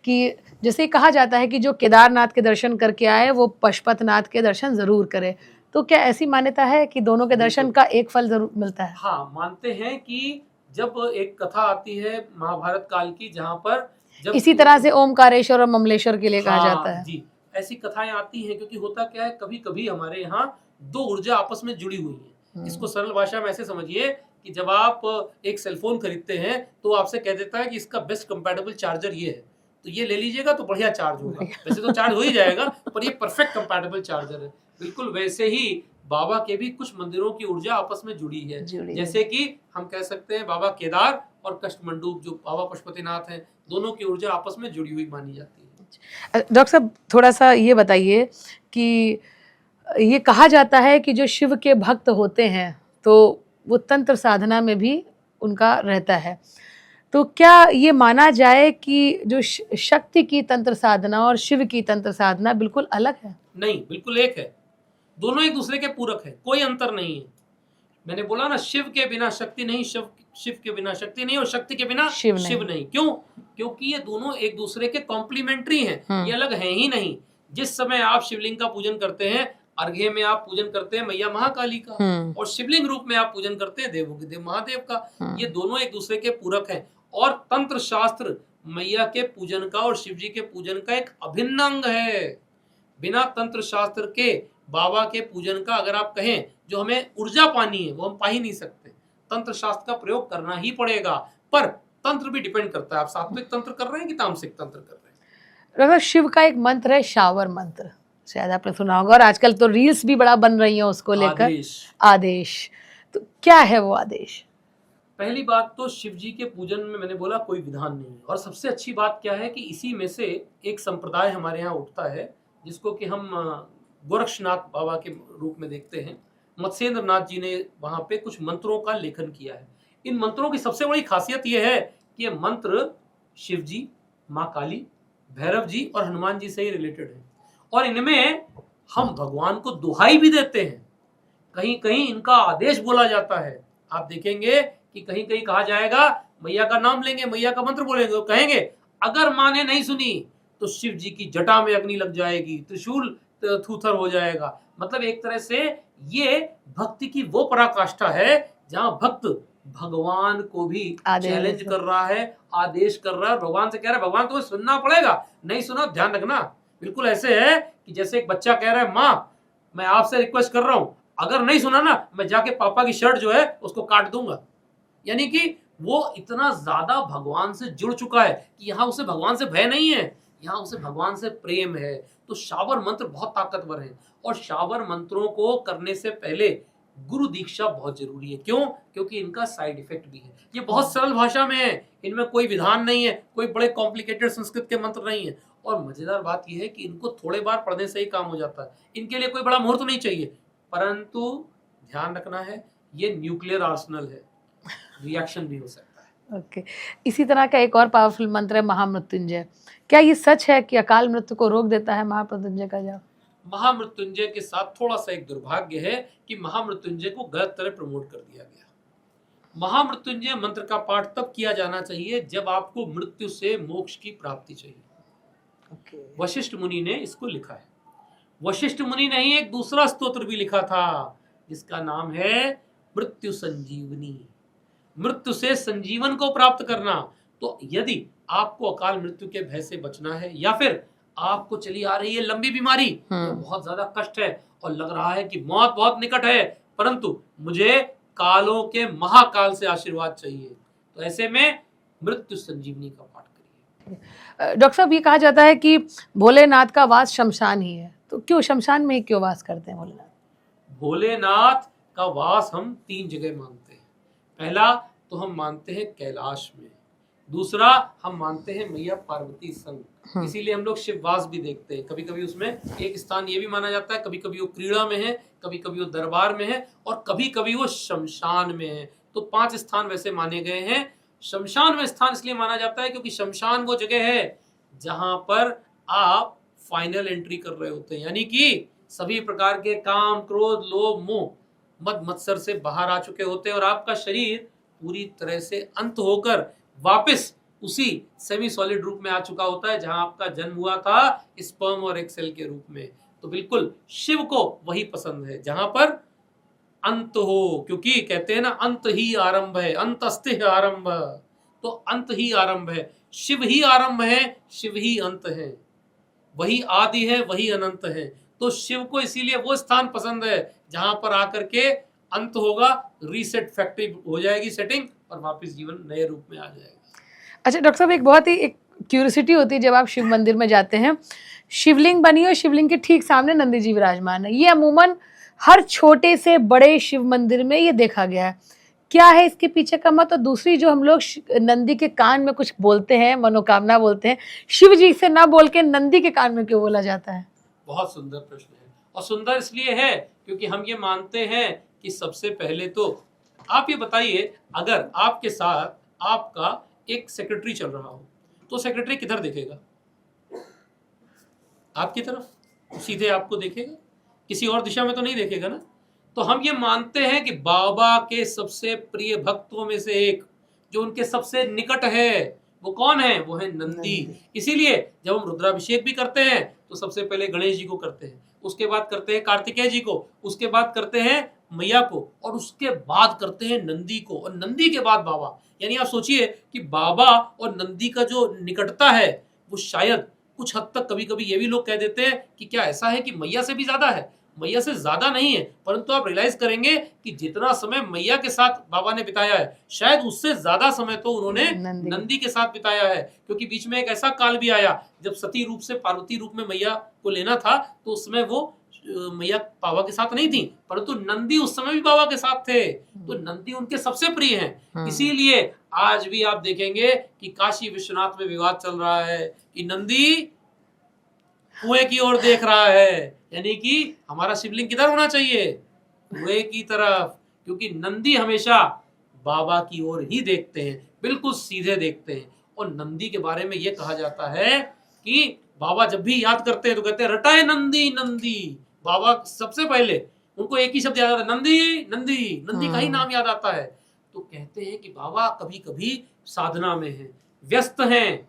कि जैसे कहा जाता है कि जो केदारनाथ के दर्शन करके आए वो पशुपतिनाथ के दर्शन जरूर करे, तो क्या ऐसी मान्यता है कि दोनों के दर्शन का एक फल जरूर मिलता है? हाँ, मानते हैं कि जब एक कथा आती है महाभारत काल की जहाँ पर जब इसी तरह से ओमकारेश्वर और ममलेश्वर के लिए कहा जाता है जी, ऐसी कथाएं आती हैं, क्योंकि होता क्या है कभी कभी हमारे यहाँ दो ऊर्जा आपस में जुड़ी हुई है। इसको सरल भाषा में ऐसे समझिए कि जब आप एक सेलफोन खरीदते हैं तो आपसे कह देता है कि इसका बेस्ट कंपैटिबल चार्जर ये है, तो ये ले लीजिएगा तो बढ़िया चार्ज होगा। वैसे तो चार्ज हो ही जाएगा पर ये परफेक्ट कंपैटिबल चार्जर है। बिल्कुल वैसे ही बाबा के भी कुछ मंदिरों की ऊर्जा आपस में जुड़ी है। जैसे कि हम कह सकते हैं बाबा केदार और कष्टमंडूप जो बाबा पशुपतिनाथ हैं, दोनों की ऊर्जा आपस में जुड़ी हुई मानी जाती है। डॉक्टर साहब थोड़ा सा ये बताइए कि ये कहा जाता है कि जो शिव के भक्त होते हैं तो वो तंत्र साधना में भी उनका रहता है, तो क्या ये माना जाए कि जो शक्ति की तंत्र साधना और शिव की तंत्र साधना बिल्कुल अलग है? नहीं, बिल्कुल एक है। दोनों एक दूसरे के पूरक है, कोई अंतर नहीं है। मैंने बोला ना, शिव के बिना शक्ति नहीं, शिव के बिना शक्ति नहीं, और शक्ति के बिना शिव नहीं। क्यों? क्योंकि ये दोनों एक दूसरे के कॉम्प्लीमेंट्री हैं, ये अलग है ही नहीं। जिस समय आप शिवलिंग का पूजन करते हैं, अर्घ्य में आप पूजन करते हैं मैया महाकाली का, और शिवलिंग रूप में आप पूजन करते हैं देवों के देव महादेव का। ये दोनों एक दूसरे के पूरक हैं, और तंत्र शास्त्र मैया के पूजन का और शिव जी के पूजन का एक अभिन्न अंग है। बिना तंत्र शास्त्र के बाबा के पूजन का अगर आप कहें जो हमें ऊर्जा पानी है, वो हम पा ही नहीं सकते। तंत्र शास्त्र का प्रयोग करना ही पड़ेगा, पर तंत्र भी डिपेंड करता है, आप सात्विक तंत्र कर रहे हैं कि तामसिक तंत्र कर रहे हैं। रघु, शिव का एक मंत्र है शावर मंत्र, शायद आपने सुना होगा, और आजकल तो रील्स भी बड़ा बन रही हैं उसको लेकर। आदेश। तो क्या है वो आदेश? पहली बात तो शिव जी के पूजन में मैंने बोला कोई विधान नहीं है, और सबसे अच्छी बात क्या है कि इसी में से एक संप्रदाय हमारे यहाँ उठता है जिसको कि हम गोरक्षनाथ बाबा के रूप में देखते हैं। मत्स्येंद्र नाथ जी ने वहां पे कुछ मंत्रों का लेखन किया है। इन मंत्रों की सबसे बड़ी खासियत यह है कि ये मंत्र शिव जी, माँ काली, भैरव जी और हनुमान जी से ही रिलेटेड है, और इनमें हम भगवान को दुहाई भी देते हैं। कहीं कहीं इनका आदेश बोला जाता है। आप देखेंगे कि कहीं कहीं कहा जाएगा, मैया का नाम लेंगे, मैया का मंत्र बोलेंगे, तो कहेंगे अगर माँ ने नहीं सुनी तो शिव जी की जटा में अग्नि लग जाएगी, त्रिशूल थूथर हो जाएगा। मतलब एक तरह से ये भक्ति की वो पराकाष्ठा है जहां भक्त भगवान को भी चैलेंज कर रहा है, आदेश कर रहा है, भगवान से कह रहा है भगवान तुम्हें सुनना पड़ेगा, नहीं सुना ध्यान रखना। बिल्कुल ऐसे है कि जैसे एक बच्चा कह रहा है, माँ मैं आपसे रिक्वेस्ट कर रहा हूं, अगर नहीं सुना ना मैं जाके पापा की शर्ट जो है उसको काट दूंगा। यानी कि वो इतना ज्यादा भगवान से जुड़ चुका है कि यहाँ उसे भगवान से भय नहीं है, यहाँ उसे भगवान से प्रेम है। तो शावर मंत्र बहुत ताकतवर है, और शावर मंत्रों को करने से पहले गुरु दीक्षा बहुत जरूरी है। क्यों? क्योंकि इनका साइड इफेक्ट भी है। ये बहुत सरल भाषा में है, इनमें कोई विधान नहीं है, कोई बड़े कॉम्प्लिकेटेड संस्कृत के मंत्र नहीं है। और मजेदार बात यह है कि इनको थोड़े बार पढ़ने से ही काम हो जाता है, इनके लिए कोई बड़ा मुहूर्त नहीं चाहिए। परंतु ध्यान रखना है, ये न्यूक्लियर आर्सेनल है, रिएक्शन भी हो सकता है। ओके। इसी तरह का एक और पावरफुल मंत्र है महामृत्युंजय। क्या ये सच है कि अकाल मृत्यु को रोक देता है महामृत्युंजय का जाप? महामृत्युंजय के साथ थोड़ा सा एक दुर्भाग्य है कि महामृत्युंजय को गलत तरह प्रमोट कर दिया गया। महामृत्युंजय मंत्र का पाठ तब किया जाना चाहिए जब आपको मृत्यु से मोक्ष की प्राप्ति चाहिए। वशिष्ठ मुनि ने इसको लिखा है। वशिष्ठ मुनि ने ही एक दूसरा स्तोत्र भी लिखा था जिसका नाम है मृत्यु संजीवनी, मृत्यु से संजीवन को प्राप्त करना। तो यदि आपको अकाल मृत्यु के भय से बचना है, या फिर आपको चली आ रही है लंबी बीमारी, तो बहुत ज्यादा कष्ट है और लग रहा है कि मौत बहुत निकट है, परंतु मुझे कालों के महाकाल से आशीर्वाद चाहिए, तो ऐसे में मृत्यु संजीवनी का पाठ करिए। डॉक्टर साहब, ये कहा जाता है कि भोलेनाथ का वास शमशान ही है, तो क्यों शमशान में ही क्यों वास करते हैं भोलेनाथ? भोलेनाथ का वास हम 3 जगह मानते हैं। पहला तो हम मानते हैं कैलाश में, दूसरा हम मानते हैं मैया पार्वती संग, इसीलिए हम लोग शिववास भी देखते हैं। कभी कभी उसमें एक स्थान ये भी माना जाता है, कभी कभी वो क्रीड़ा में है, कभी कभी वो दरबार में है, और कभी कभी वो शमशान में है। तो 5 स्थान वैसे माने गए हैं। शमशान में स्थान इसलिए माना जाता है क्योंकि शमशान वो जगह है जहां पर आप फाइनल एंट्री कर रहे होते हैं, यानी कि सभी प्रकार के काम, क्रोध, लोभ, मोह, मद मत्सर से बाहर आ चुके होते हैं, और आपका शरीर पूरी तरह से अंत होकर वापस उसी सेमी सॉलिड रूप में आ चुका होता है जहां आपका जन्म हुआ था, स्पर्म और एग सेल के रूप में। तो बिल्कुल शिव को वही पसंद है जहां पर अंत हो, क्योंकि कहते हैं ना अंत ही आरंभ है, अंतस्ते आरंभ, तो अंत ही आरंभ है। शिव ही आरंभ है, शिव ही अंत है, वही आदि है, वही अनंत है। तो शिव को इसीलिए वो स्थान पसंद है जहां पर आकर के अंत होगा, रीसेट फैक्ट्री हो जाएगी सेटिंग, और वापस जीवन नए रूप में आ जाएगा। अच्छा डॉक्टर साहब, एक बहुत ही एक क्यूरियोसिटी होती है जब आप शिव मंदिर में जाते हैं, शिवलिंग बनी और शिवलिंग के ठीक सामने नंदी जी विराजमान है। ये अमूमन हर छोटे से बड़े शिव मंदिर में ये देखा गया है। क्या है इसके पीछे का मत? और दूसरी, जो हम लोग नंदी के कान में कुछ बोलते हैं, मनोकामना बोलते हैं, शिव जी से ना बोल के नंदी के कान में क्यों बोला जाता है? बहुत सुंदर प्रश्न है, और सुंदर इसलिए है क्योंकि हम ये मानते हैं कि सबसे पहले तो आप ये बताइए, अगर आपके साथ आपका एक सेक्रेटरी चल रहा हो, तो सेक्रेटरी किधर देखेगा? आपकी तरफ, सीधे आपको देखेगा, किसी और दिशा में तो नहीं देखेगा ना। तो हम ये मानते हैं कि बाबा के सबसे प्रिय भक्तों में से एक, जो उनके सबसे निकट है, वो कौन है? वो है नंदी। इसीलिए जब हम रुद्राभिषेक भी करते हैं तो सबसे पहले गणेश जी को करते हैं, उसके बाद करते हैं कार्तिकेय जी को, उसके बाद करते हैं मैया को, और उसके बाद करते हैं नंदी को, और नंदी के बाद बाबा। यानी आप सोचिए कि बाबा और नंदी का जो निकटता है वो शायद कुछ हद तक, कभी कभी ये भी लोग कह देते हैं कि क्या ऐसा है कि मैया से भी ज्यादा है? मैया से ज्यादा नहीं है, परंतु आप रियलाइज करेंगे कि जितना समय मैया के साथ बाबा ने बिताया है, शायद उससे ज्यादा समय तो उन्होंने नंदी के साथ बिताया है। क्योंकि बीच में एक ऐसा काल भी आया जब सती रूप से पार्वती रूप में मैया को लेना था, तो उस समय वो मैया बाबा के साथ नहीं थी, परंतु नंदी उस समय भी बाबा के साथ थे। तो नंदी उनके सबसे प्रिय हैं। इसीलिए आज भी आप देखेंगे कि काशी विश्वनाथ में विवाद चल रहा है कि नंदी कुएं की ओर देख रहा है, यानी कि हमारा शिवलिंग किधर होना चाहिए? कुएं की तरफ, क्योंकि नंदी हमेशा बाबा की ओर ही देखते हैं, बिल्कुल सीधे देखते हैं। और नंदी के बारे में यह कहा जाता है कि बाबा जब भी याद करते हैं तो कहते हैं रटाए नंदी नंदी। बाबा सबसे पहले उनको एक ही शब्द याद आता है, नंदी नंदी। नंदी का ही नाम याद आता है। तो कहते हैं कि बाबा कभी कभी साधना में है, व्यस्त हैं,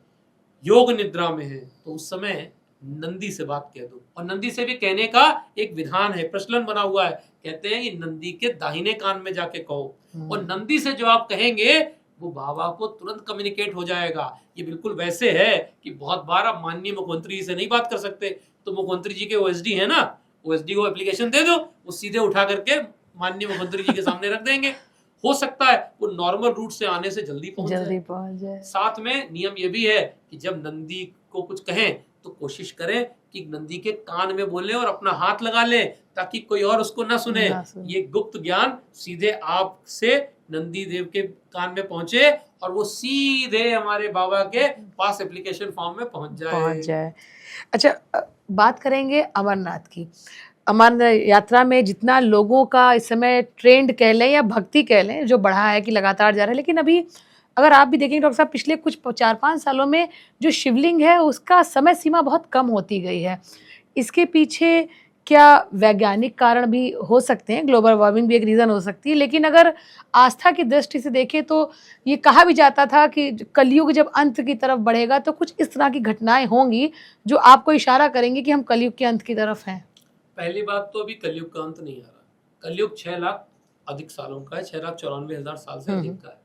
योग निद्रा में है, तो उस समय नंदी से बात कह दो। और नंदी से भी कहने का एक विधान है, प्रचलन बना हुआ है। कहते हैं कि नंदी के दाहिने कान में जाके कहो, और नंदी से जो आप कहेंगे वो बाबा को तुरंत कम्युनिकेट हो जाएगा। ये बिल्कुल वैसे है कि बहुत बार आप माननीय मुख्यमंत्री जी से नहीं बात कर सकते, तो मुख्यमंत्री जी के ओएसडी है ना, ओएसडी को एप्लीकेशन दे दो, वो सीधे उठा करके माननीय मुख्यमंत्री जी के सामने रख देंगे। हो सकता है वो नॉर्मल रूट से आने से जल्दी पहुंच जाए। साथ में नियम ये भी है कि जब नंदी को कुछ कहें तो कोशिश करें कि नंदी के कान में बोले और अपना हाथ लगा ले, ताकि कोई और उसको ना सुने। ये गुप्त ज्ञान सीधे आप से नंदी देव के कान में पहुंचे और वो सीधे हमारे बाबा के पास एप्लीकेशन फॉर्म में पहुंच जाए। अच्छा, बात करेंगे अमरनाथ की। अमरनाथ यात्रा में जितना लोगों का इस समय ट्रेंड कह लें या भक्ति कह लें, जो बढ़ा है कि लगातार जा रहा है, लेकिन अभी अगर आप भी देखेंगे डॉक्टर साहब, पिछले कुछ 4-5 सालों में जो शिवलिंग है उसका समय सीमा बहुत कम होती गई है। इसके पीछे क्या वैज्ञानिक कारण भी हो सकते हैं, ग्लोबल वार्मिंग भी एक रीज़न हो सकती है, लेकिन अगर आस्था की दृष्टि से देखें तो ये कहा भी जाता था कि कलयुग जब अंत की तरफ बढ़ेगा तो कुछ इस तरह की घटनाएं होंगी जो आपको इशारा करेंगे कि हम कलयुग के अंत की तरफ हैं। पहली बात तो अभी कलयुग का अंत नहीं आ रहा। कलयुग 6 लाख अधिक सालों का है, 6,94,000 साल से अधिक का है।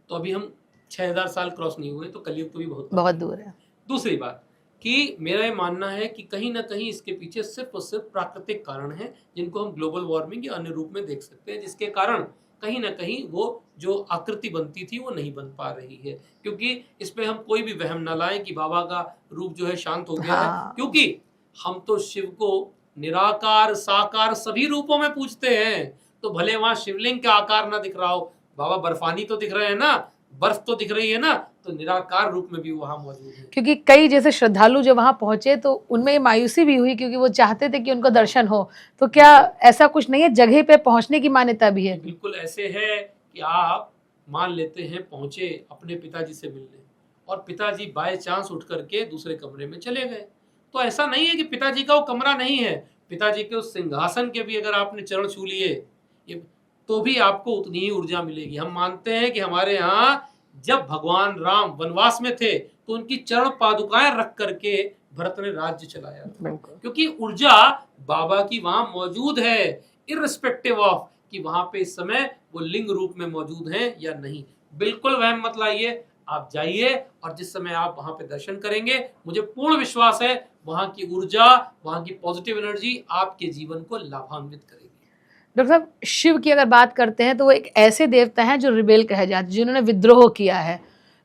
तो अभी हम 6,000 साल क्रॉस नहीं हुए, तो कलयुग तो भी बहुत दूर है। दूसरी बात कि मेरा ये मानना है कि कहीं ना कहीं इसके पीछे सिर्फ और सिर्फ प्राकृतिक कारण है, जिनको हम ग्लोबल वार्मिंग या अन्य रूप में देख सकते हैं, जिसके कारण कहीं ना कहीं वो जो आकृति बनती थी वो नहीं बन पा रही है। क्योंकि इस पे हम कोई भी वहम ना लाएं कि बाबा का रूप जो है शांत हो गया है, क्योंकि हम तो शिव को निराकार साकार सभी रूपों में पूजते हैं। तो भले वहां शिवलिंग का आकार ना दिख रहा हो, बाबा बर्फानी तो दिख रहे हैं ना, बर्फ तो दिख रही है ना, तो निराकार रूप में भी वहां मौजूद है। क्योंकि कई जैसे श्रद्धालु जब वहां पहुंचे तो उनमें ये मायूसी भी हुई, क्योंकि वो चाहते थे कि उनका दर्शन हो। तो क्या ऐसा कुछ नहीं है, जगह पे पहुंचने की मान्यता भी है? बिल्कुल ऐसे है कि आप मान लेते हैं पहुंचे अपने पिताजी से मिलने, और पिताजी बाय चांस उठ करके दूसरे कमरे में चले गए, तो ऐसा नहीं है कि पिताजी का वो कमरा नहीं है। पिताजी के उस सिंहासन के भी अगर आपने चरण छू लिए तो भी आपको उतनी ही ऊर्जा मिलेगी। हम मानते हैं कि हमारे यहाँ जब भगवान राम वनवास में थे तो उनकी चरण पादुकाएं रख करके भरत ने राज्य चलाया, क्योंकि ऊर्जा बाबा की वहां मौजूद है, इररिस्पेक्टिव ऑफ कि वहां पे इस समय वो लिंग रूप में मौजूद हैं या नहीं। बिल्कुल वहम मत लाइए, आप जाइए और जिस समय आप वहां पे दर्शन करेंगे, मुझे पूर्ण विश्वास है वहां की ऊर्जा, वहां की पॉजिटिव एनर्जी आपके जीवन को लाभान्वित करेगी। डॉक्टर साहब, शिव की अगर बात करते हैं तो वो एक ऐसे देवता हैं जो रिबेल कहे जाते हैं, जिन्होंने विद्रोह किया है।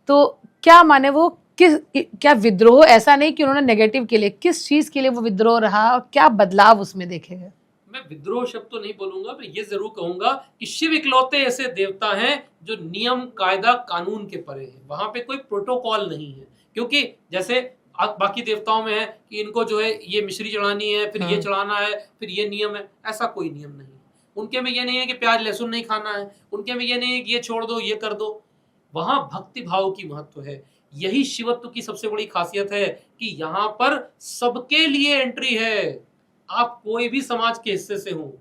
तो क्या माने वो क्या विद्रोह ऐसा नहीं कि उन्होंने नेगेटिव के लिए, किस चीज के लिए वो विद्रोह रहा और क्या बदलाव उसमें देखे गए? मैं विद्रोह शब्द तो नहीं बोलूंगा, मैं ये जरूर कहूंगा कि शिव इकलौते ऐसे देवता हैं जो नियम कायदा कानून के परे हैं। वहां पे कोई प्रोटोकॉल नहीं है, क्योंकि जैसे बाकी देवताओं में है कि इनको जो है ये मिश्री चढ़ानी है, फिर ये चढ़ाना है, फिर ये नियम है। ऐसा कोई नियम नहीं। उनके में ये नहीं है कि प्याज लहसुन नहीं खाना है, उनके में ये नहीं है कि ये छोड़ दो ये कर दो। वहां भक्ति भाव की महत्व है। यही शिवत्व की सबसे बड़ी खासियत है कि यहाँ पर सबके लिए एंट्री है। आप कोई भी समाज के हिस्से से हो,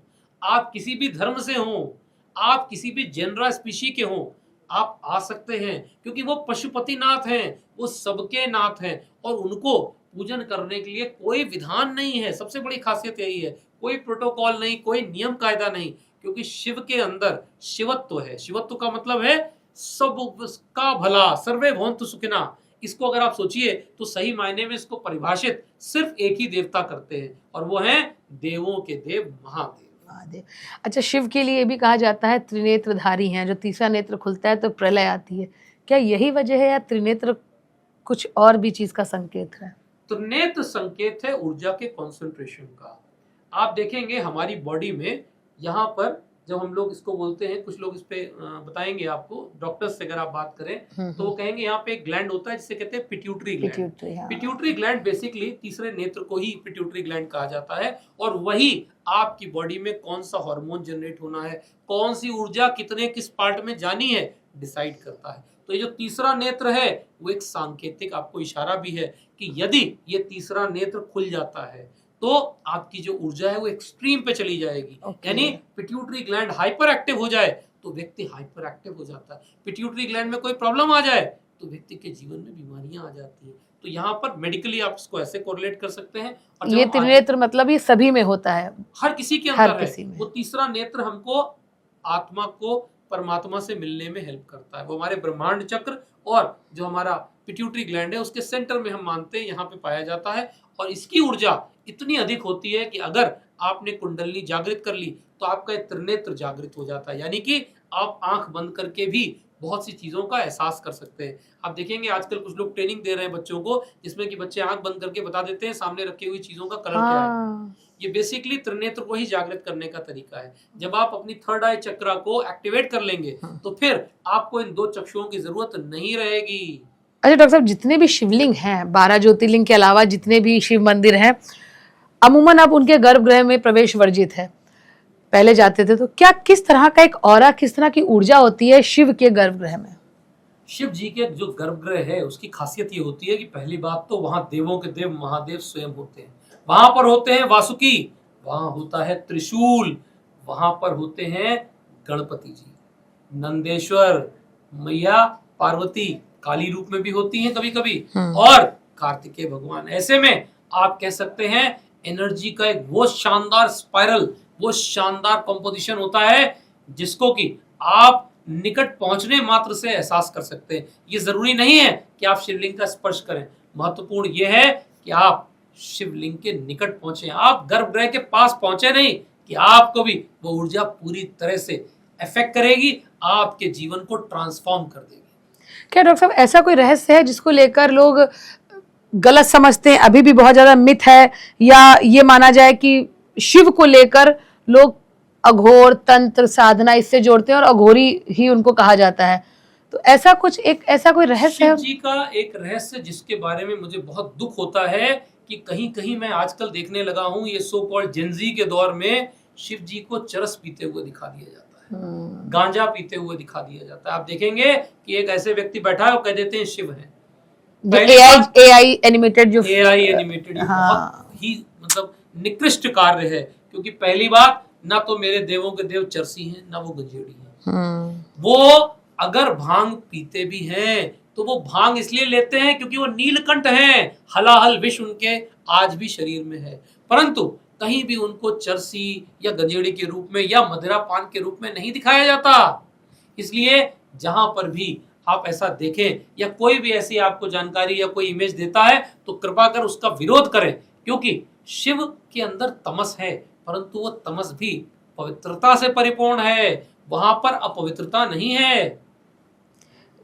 आप किसी भी धर्म से हो, आप किसी भी जेनरा स्पीशी के हो, आप आ सकते हैं, क्योंकि वो पशुपति नाथ हैं, वो सबके नाथ हैं और उनको पूजन करने के लिए कोई विधान नहीं है। सबसे बड़ी खासियत यही है, कोई प्रोटोकॉल नहीं, कोई नियम कायदा नहीं, क्योंकि शिव के अंदर शिवत्व है। शिवत्व का मतलब है सबका भला, सर्वे भवन्तु सुखिनः। इसको अगर आप सोचिए तो सही मायने में इसको परिभाषित सिर्फ एक ही देवता करते हैं और वो हैं देवों के देव महादेव। महादेव। अच्छा, शिव के लिए भी कहा जाता है त्रिनेत्रधारी हैं, जो तीसरा नेत्र खुलता है तो प्रलय आती है। क्या यही वजह है या त्रिनेत्र कुछ और भी चीज का संकेत है? त्रिनेत्र संकेत है ऊर्जा के कंसंट्रेशन का। आप देखेंगे हमारी बॉडी में यहाँ पर जब हम लोग इसको बोलते हैं, कुछ लोग इस पे बताएंगे आपको, डॉक्टर्स से अगर आप बात करें तो वो कहेंगे यहाँ पे एक ग्लैंड होता है जिसे कहते हैं pituitary gland. Pituitary gland basically तीसरे नेत्र को ही पिट्यूटरी ग्लैंड कहा जाता है और वही आपकी बॉडी में कौन सा हार्मोन जनरेट होना है, कौन सी ऊर्जा कितने किस पार्ट में जानी है, डिसाइड करता है। तो ये जो तीसरा नेत्र है वो एक सांकेतिक आपको इशारा भी है कि यदि ये तीसरा नेत्र खुल जाता है तो आपकी जो ऊर्जा है वो एक्सट्रीम पे चली जाएगी। यानी पिट्यूटरी ग्लैंड हाइपर एक्टिव हो जाए तो व्यक्ति हाइपर एक्टिव हो जाता है, पिट्यूटरी ग्लैंड में कोई प्रॉब्लम आ जाए तो व्यक्ति के जीवन में बीमारियां आ जाती हैं। तो यहाँ पर मेडिकली आप इसको ऐसे कोरिलेट कर सकते हैं। और ये त्रिनेत्र मतलब ये सभी में होता है, हर किसी के अंदर है। वो तीसरा नेत्र हमको आत्मा को परमात्मा से मिलने में हेल्प करता है। वो हमारे ब्रह्मांड चक्र और जो हमारा पिट्यूटरी ग्लैंड है उसके सेंटर में हम मानते हैं यहाँ पे पाया जाता है और इसकी ऊर्जा इतनी अधिक होती है कि अगर आपने कुंडली जागृत कर ली तो आपका त्रिनेत्र जागृत हो जाता है। यानी कि आप आंख बंद करके भी बहुत सी चीजों का एहसास कर सकते हैं। आप देखेंगे आजकल कुछ लोग ट्रेनिंग दे रहे हैं बच्चों को, जिसमें कि बच्चे आंख बंद करके बता देते हैं सामने रखी हुई चीजों का कलर क्या है। ये बेसिकली त्रिनेत्र को ही जागृत करने का तरीका है। जब आप अपनी थर्ड आई चक्रा को एक्टिवेट कर लेंगे तो फिर आपको इन दो चक्षुओं की जरूरत नहीं रहेगी। अच्छा डॉक्टर साहब, जितने भी शिवलिंग हैं, 12 ज्योतिर्लिंग के अलावा जितने भी शिव मंदिर हैं, अमूमन अब उनके गर्भगृह में प्रवेश वर्जित है। पहले जाते थे तो क्या किस तरह का एक ऑरा, किस तरह की ऊर्जा होती है शिव के गर्भगृह में? शिव जी के जो गर्भगृह है उसकी खासियत ये होती है कि पहली बात तो वहां देवों के देव महादेव स्वयं होते हैं। वहां पर होते हैं वासुकी, वहां होता है त्रिशूल, वहां पर होते हैं गणपति जी, नंदेश्वर, मैया पार्वती काली रूप में भी होती हैं कभी कभी, और कार्तिकेय भगवान। ऐसे में आप कह सकते हैं एनर्जी का एक वो शानदार स्पाइरल, वो शानदार कंपोजिशन होता है जिसको कि आप निकट पहुंचने मात्र से एहसास कर सकते हैं। ये जरूरी नहीं है कि आप शिवलिंग का स्पर्श करें, महत्वपूर्ण यह है कि आप शिवलिंग के निकट पहुंचे, आप गर्भगृह के पास पहुंचे नहीं कि आपको भी वो ऊर्जा पूरी तरह से अफेक्ट करेगी, आपके जीवन को ट्रांसफॉर्म कर देगी। क्या डॉक्टर साहब ऐसा कोई रहस्य है जिसको लेकर लोग गलत समझते हैं, अभी भी बहुत ज्यादा मिथ है, या ये माना जाए कि शिव को लेकर लोग अघोर तंत्र साधना इससे जोड़ते हैं और अघोरी ही उनको कहा जाता है? तो ऐसा कुछ ऐसा कोई रहस्य है? शिव जी का एक रहस्य जिसके बारे में मुझे बहुत दुख होता है कि कहीं कहीं मैं आजकल देखने लगा हूं, ये सो कॉल्ड जेनजी के दौर में शिव जी को चरस पीते हुए दिखा दिया जाता है, गांजा पीते हुए दिखा दिया जाता है। आप देखेंगे कि एक ऐसे व्यक्ति बैठा है और कह देते हैं शिव है। AI एनिमेटेड जो बहुत ही मतलब निकृष्ट कार्य है, क्योंकि पहली बात ना तो मेरे देवों के देव चरसी हैं ना वो गंजेड़ी हैं। वो अगर भांग पीते भी हैं तो वो भांग इसलिए लेते हैं क्योंकि वो नीलकंठ हैं, हलाहल विष उनके आज भी शरीर में है, परंतु कहीं भी उनको चरसी या गंजेड़ी के रूप में या मदिरा पान के रूप में नहीं दिखाया जाता। इसलिए जहां पर भी आप ऐसा देखें या कोई भी ऐसी आपको जानकारी या कोई इमेज देता है तो कृपा कर उसका विरोध करें, क्योंकि शिव के अंदर तमस है परंतु वो तमस भी पवित्रता से परिपूर्ण है, वहां पर अपवित्रता नहीं है।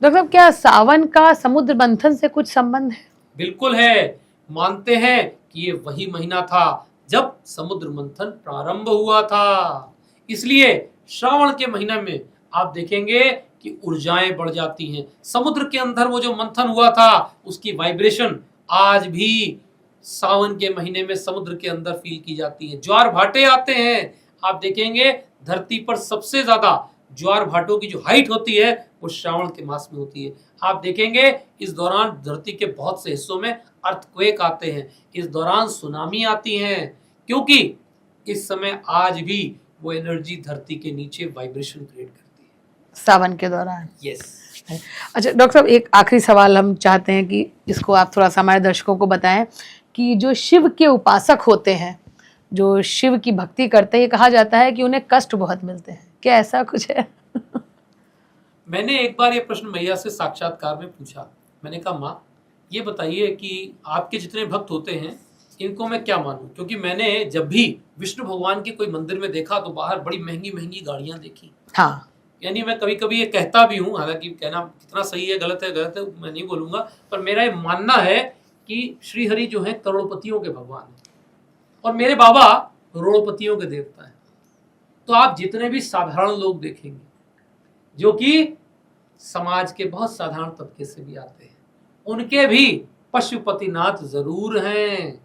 डॉक्टर साहब, क्या सावन का समुद्र मंथन से कुछ संबंध है? बिल्कुल है, मानते हैं कि ये वही महीना था जब समुद्र मंथन प्रारंभ हुआ था। इसलिए श्रावण के महीने में आप देखेंगे कि ऊर्जाएं बढ़ जाती हैं। समुद्र के अंदर वो जो मंथन हुआ था उसकी वाइब्रेशन आज भी सावन के महीने में समुद्र के अंदर फील की जाती है। ज्वार भाटे आते हैं, आप देखेंगे धरती पर सबसे ज्यादा ज्वार भाटों की जो हाइट होती है वो श्रावण के मास में होती है। आप देखेंगे इस दौरान धरती के बहुत से हिस्सों में अर्थक्वेक आते हैं, इस दौरान सुनामी आती हैं, क्योंकि इस समय आज भी वो एनर्जी धरती के नीचे वाइब्रेशन क्रिएट करती है सावन के दौरान। यस। अच्छा डॉक्टर साहब, एक आखिरी सवाल हम चाहते हैं कि इसको आप थोड़ा सा हमारे दर्शकों को बताएं कि जो शिव के उपासक होते हैं, जो शिव की भक्ति करते हैं, ये कहा जाता है कि उन्हें कष्ट बहुत मिलते हैं, क्या ऐसा कुछ है? मैंने एक बार ये प्रश्न मैया से साक्षात्कार में पूछा। मैंने कहा माँ ये बताइए कि आपके जितने भक्त होते हैं इनको मैं क्या मानूं, क्योंकि मैंने जब भी विष्णु भगवान के कोई मंदिर में देखा तो बाहर बड़ी महंगी महंगी गाड़ियां देखी। हाँ, यानी मैं कभी कभी ये कहता भी हूँ, हालांकि कहना कितना सही है गलत है मैं नहीं बोलूंगा, पर मेरा ये मानना है कि श्री हरि जो है करोड़पतियों के भगवान है और मेरे बाबा करोड़पतियों के देवता है। तो आप जितने भी साधारण लोग देखेंगे जो कि समाज के बहुत साधारण तबके से भी आते हैं, उनके भी पशुपतिनाथ जरूर हैं।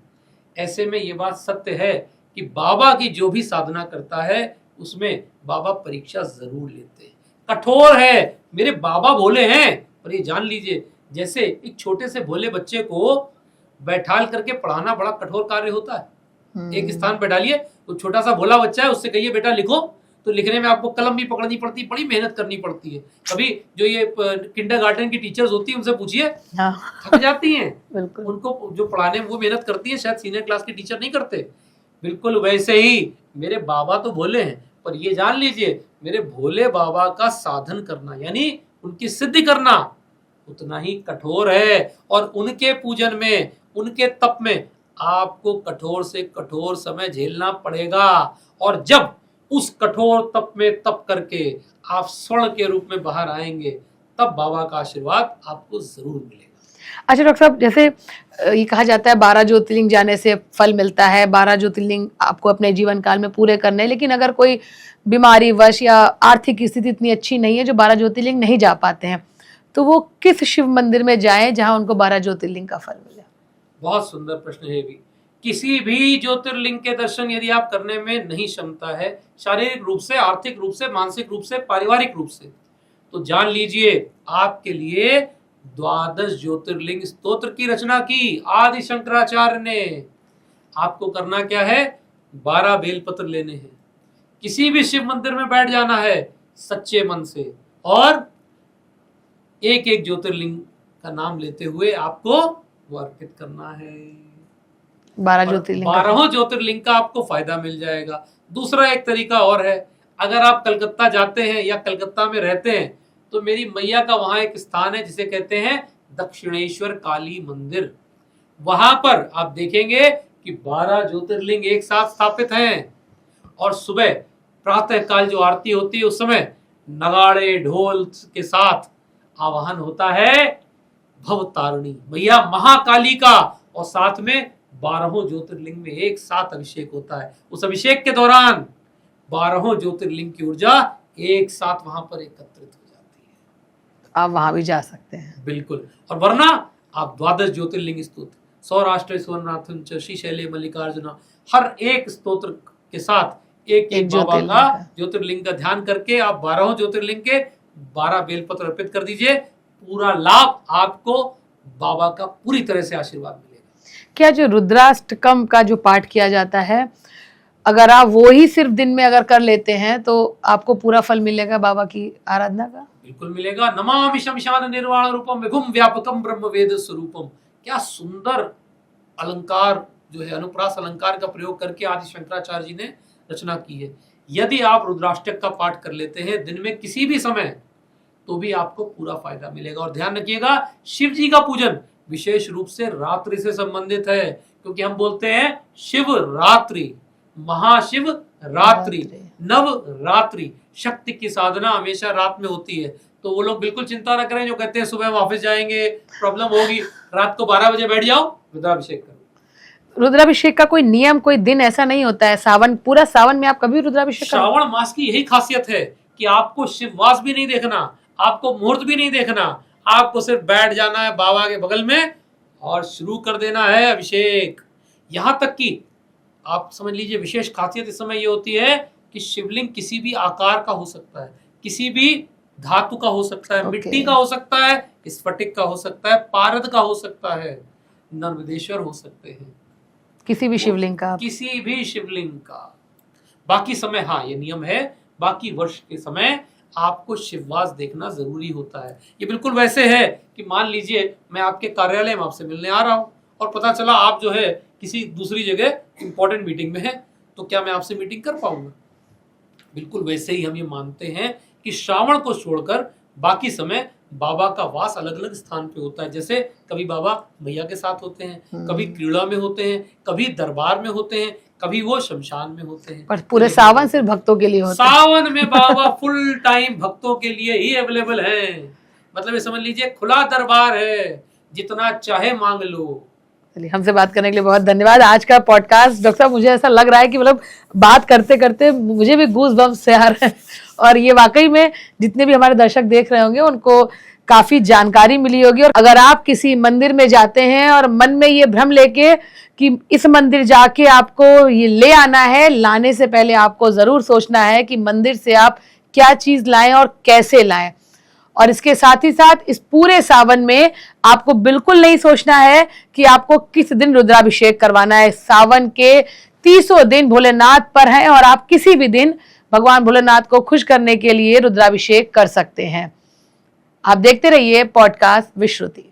ऐसे में ये बात सत्य है कि बाबा की जो भी साधना करता है उसमें बाबा परीक्षा जरूर लेते हैं। कठोर है, मेरे बाबा भोले हैं, पर ये जान लीजिए जैसे एक छोटे से भोले बच्चे को बैठाल करके पढ़ाना बड़ा कठोर कार्य होता है। एक स्थान पे डालिए, तो छोटा सा भोला बच्चा है, उससे कहिए बेटा लिखो, तो लिखने में आपको कलम भी पकड़नी पड़ती है, बड़ी मेहनत करनी पड़ती है। कभी जो ये किंडरगार्टन की टीचर्स होती है उनसे पूछिए, थक जाती हैं। बिल्कुल। उनको जो पढ़ाने में वो मेहनत करती है शायद सीनियर क्लास के टीचर नहीं करते। बिल्कुल वैसे ही मेरे बाबा तो भोले हैं, पर ये जान लीजिए मेरे भोले बाबा का साधन करना यानी उनकी सिद्धि करना उतना ही कठोर है। और उनके पूजन में, उनके तप में आपको कठोर से कठोर समय झेलना पड़ेगा। और जब उस कठोर तप में तप करके आप स्वर्ण के रूप में बाहर आएंगे, तब बाबा का आशीर्वाद आपको जरूर मिलेगा। अच्छा डॉक्टर साहब, जैसे ये कहा जाता है 12 ज्योतिर्लिंग जाने से फल मिलता है, 12 ज्योतिर्लिंग आपको अपने जीवन काल में पूरे करने हैं, लेकिन अगर कोई बीमारी वश या आर्थिक स्थिति इतनी अच्छी नहीं है जो 12 ज्योतिर्लिंग नहीं जा पाते हैं, तो वो किस शिव मंदिर में जाएं जहां उनको 12 ज्योतिर्लिंग का फल मिले? बहुत सुंदर प्रश्न है भी। किसी भी ज्योतिर्लिंग के दर्शन यदि आप करने में नहीं क्षमता है, शारीरिक रूप से, आर्थिक रूप से, मानसिक रूप से, पारिवारिक रूप से, तो जान लीजिए आपके लिए 12 ज्योतिर्लिंग स्तोत्र की रचना की आदि शंकराचार्य ने। आपको करना क्या है, 12 बेलपत्र लेने हैं, किसी भी शिव मंदिर में बैठ जाना है सच्चे मन से, और एक एक ज्योतिर्लिंग का नाम लेते हुए आपको वो अर्पित करना है। 12 ज्योतिर्लिंग 12 ज्योतिर्लिंग का आपको फायदा मिल जाएगा। दूसरा एक तरीका और है, अगर आप कलकत्ता जाते हैं या कलकत्ता में रहते हैं तो मेरी मैया का वहां एक स्थान है जिसे कहते हैं दक्षिणेश्वर काली मंदिर। वहां पर आप देखेंगे कि 12 ज्योतिर्लिंग एक साथ स्थापित हैं, और सुबह प्रातः काल जो आरती होती है उस समय नगाड़े ढोल के साथ आवाहन होता है भवतारिणी मैया महाकाली का, और साथ में 12 ज्योतिर्लिंग में एक साथ अभिषेक होता है। उस अभिषेक के दौरान 12 ज्योतिर्लिंग की ऊर्जा एक साथ वहां पर एकत्रित हो जाती है। आप वहां भी जा सकते हैं। बिल्कुल। और वरना आप 12 ज्योतिर्लिंग स्तोत्र, सौराष्ट्र सुवर्णाथन च श्रीशैले मल्लिकार्जुना, हर एक स्तोत्र के साथ एक एक बाबा का ज्योतिर्लिंग का ध्यान करके आप 12 ज्योतिर्लिंग के 12 बेलपत्र अर्पित कर दीजिए। पूरा लाभ आपको बाबा का पूरी तरह से आशीर्वाद मिलेगा। क्या जो रुद्राष्टकम का जो पाठ किया जाता है, अगर आप वो ही सिर्फ दिन में अगर कर लेते हैं तो आपको पूरा फल मिलेगा बाबा की आराधना का? बिल्कुल मिलेगा। नमामि शमशान निर्वाण रूपम विभुम व्यापकम ब्रह्म वेद स्वरूपम। क्या सुंदर अलंकार जो है, अनुप्रास अलंकार का प्रयोग करके आदि शंकराचार्य जी ने रचना की है। यदि आप रुद्राष्टक का पाठ कर लेते हैं दिन में किसी भी समय, तो भी आपको पूरा फायदा मिलेगा। और ध्यान रखिएगा, शिव जी का पूजन विशेष रूप से रात्रि से संबंधित है, क्योंकि हम बोलते हैं शिव रात्रि, महाशिव रात्रि, नव रात्रि। शक्ति की साधना हमेशा रात में होती है। तो वो लोग बिल्कुल चिंता न करें जो कहते हैं सुबह हम ऑफिस जाएंगे, प्रॉब्लम होगी, रात को 12 बजे बैठ जाओ, रुद्राभिषेक करो। रुद्राभिषेक का कोई नियम, कोई दिन ऐसा नहीं होता है? सावन, पूरा सावन में आप कभी रुद्राभिषेक? श्रावण मास की यही खासियत है कि आपको शिववास भी नहीं देखना, आपको मुहूर्त भी नहीं देखना, आपको सिर्फ बैठ जाना है बाबा के बगल में और शुरू कर देना है अभिषेक। यहां तक कि आप समझ लीजिए विशेष खासियत इस समय ये होती है कि शिवलिंग किसी भी आकार का हो सकता है, किसी भी धातु का हो सकता है, Okay. मिट्टी का हो सकता है, स्फटिक का हो सकता है, पारद का हो सकता है, नर्मदेश्वर हो सकते हैं, किसी भी शिवलिंग का किसी भी शिवलिंग का। बाकी समय हाँ ये नियम है, बाकी वर्ष के समय आपको शिववास देखना जरूरी होता है। ये बिल्कुल वैसे है कि मान लीजिए मैं आपके कार्यालय में आपसे मिलने आ रहा हूँ और पता चला आप जो है किसी दूसरी जगह इंपॉर्टेंट मीटिंग में है, तो क्या मैं आपसे मीटिंग कर पाऊंगा? बिल्कुल वैसे ही हम ये मानते हैं कि श्रावण को छोड़कर बाकी समय बाबा का वास अलग अलग स्थान पे होता है। जैसे कभी बाबा मैया के साथ होते हैं, कभी क्रीड़ा में होते हैं, कभी दरबार में होते हैं, कभी वो शमशान में होते हैं। पर पूरे सावन सिर्फ भक्तों के लिए होता है। सावन में बाबा फुल टाइम भक्तों के लिए ही अवेलेबल है। मतलब ये समझ लीजिए खुला दरबार है, जितना चाहे मांग लो। चलिए, हमसे बात करने के लिए बहुत धन्यवाद। आज का पॉडकास्ट डॉक्टर साहब मुझे ऐसा लग रहा है कि मतलब बात करते करते मुझे भी गूज बम्स से आ रहे हैं, और ये वाकई में जितने भी हमारे दर्शक देख रहे होंगे उनको काफी जानकारी मिली होगी। और अगर आप किसी मंदिर में जाते हैं और मन में ये भ्रम लेके कि इस मंदिर जाके आपको ये ले आना है, लाने से पहले आपको जरूर सोचना है कि मंदिर से आप क्या चीज लाएं और कैसे लाएं। और इसके साथ ही साथ इस पूरे सावन में आपको बिल्कुल नहीं सोचना है कि आपको किस दिन रुद्राभिषेक करवाना है। सावन के 30 दिन भोलेनाथ पर हैं और आप किसी भी दिन भगवान भोलेनाथ को खुश करने के लिए रुद्राभिषेक कर सकते हैं। आप देखते रहिए पॉडकास्ट विश्रुति।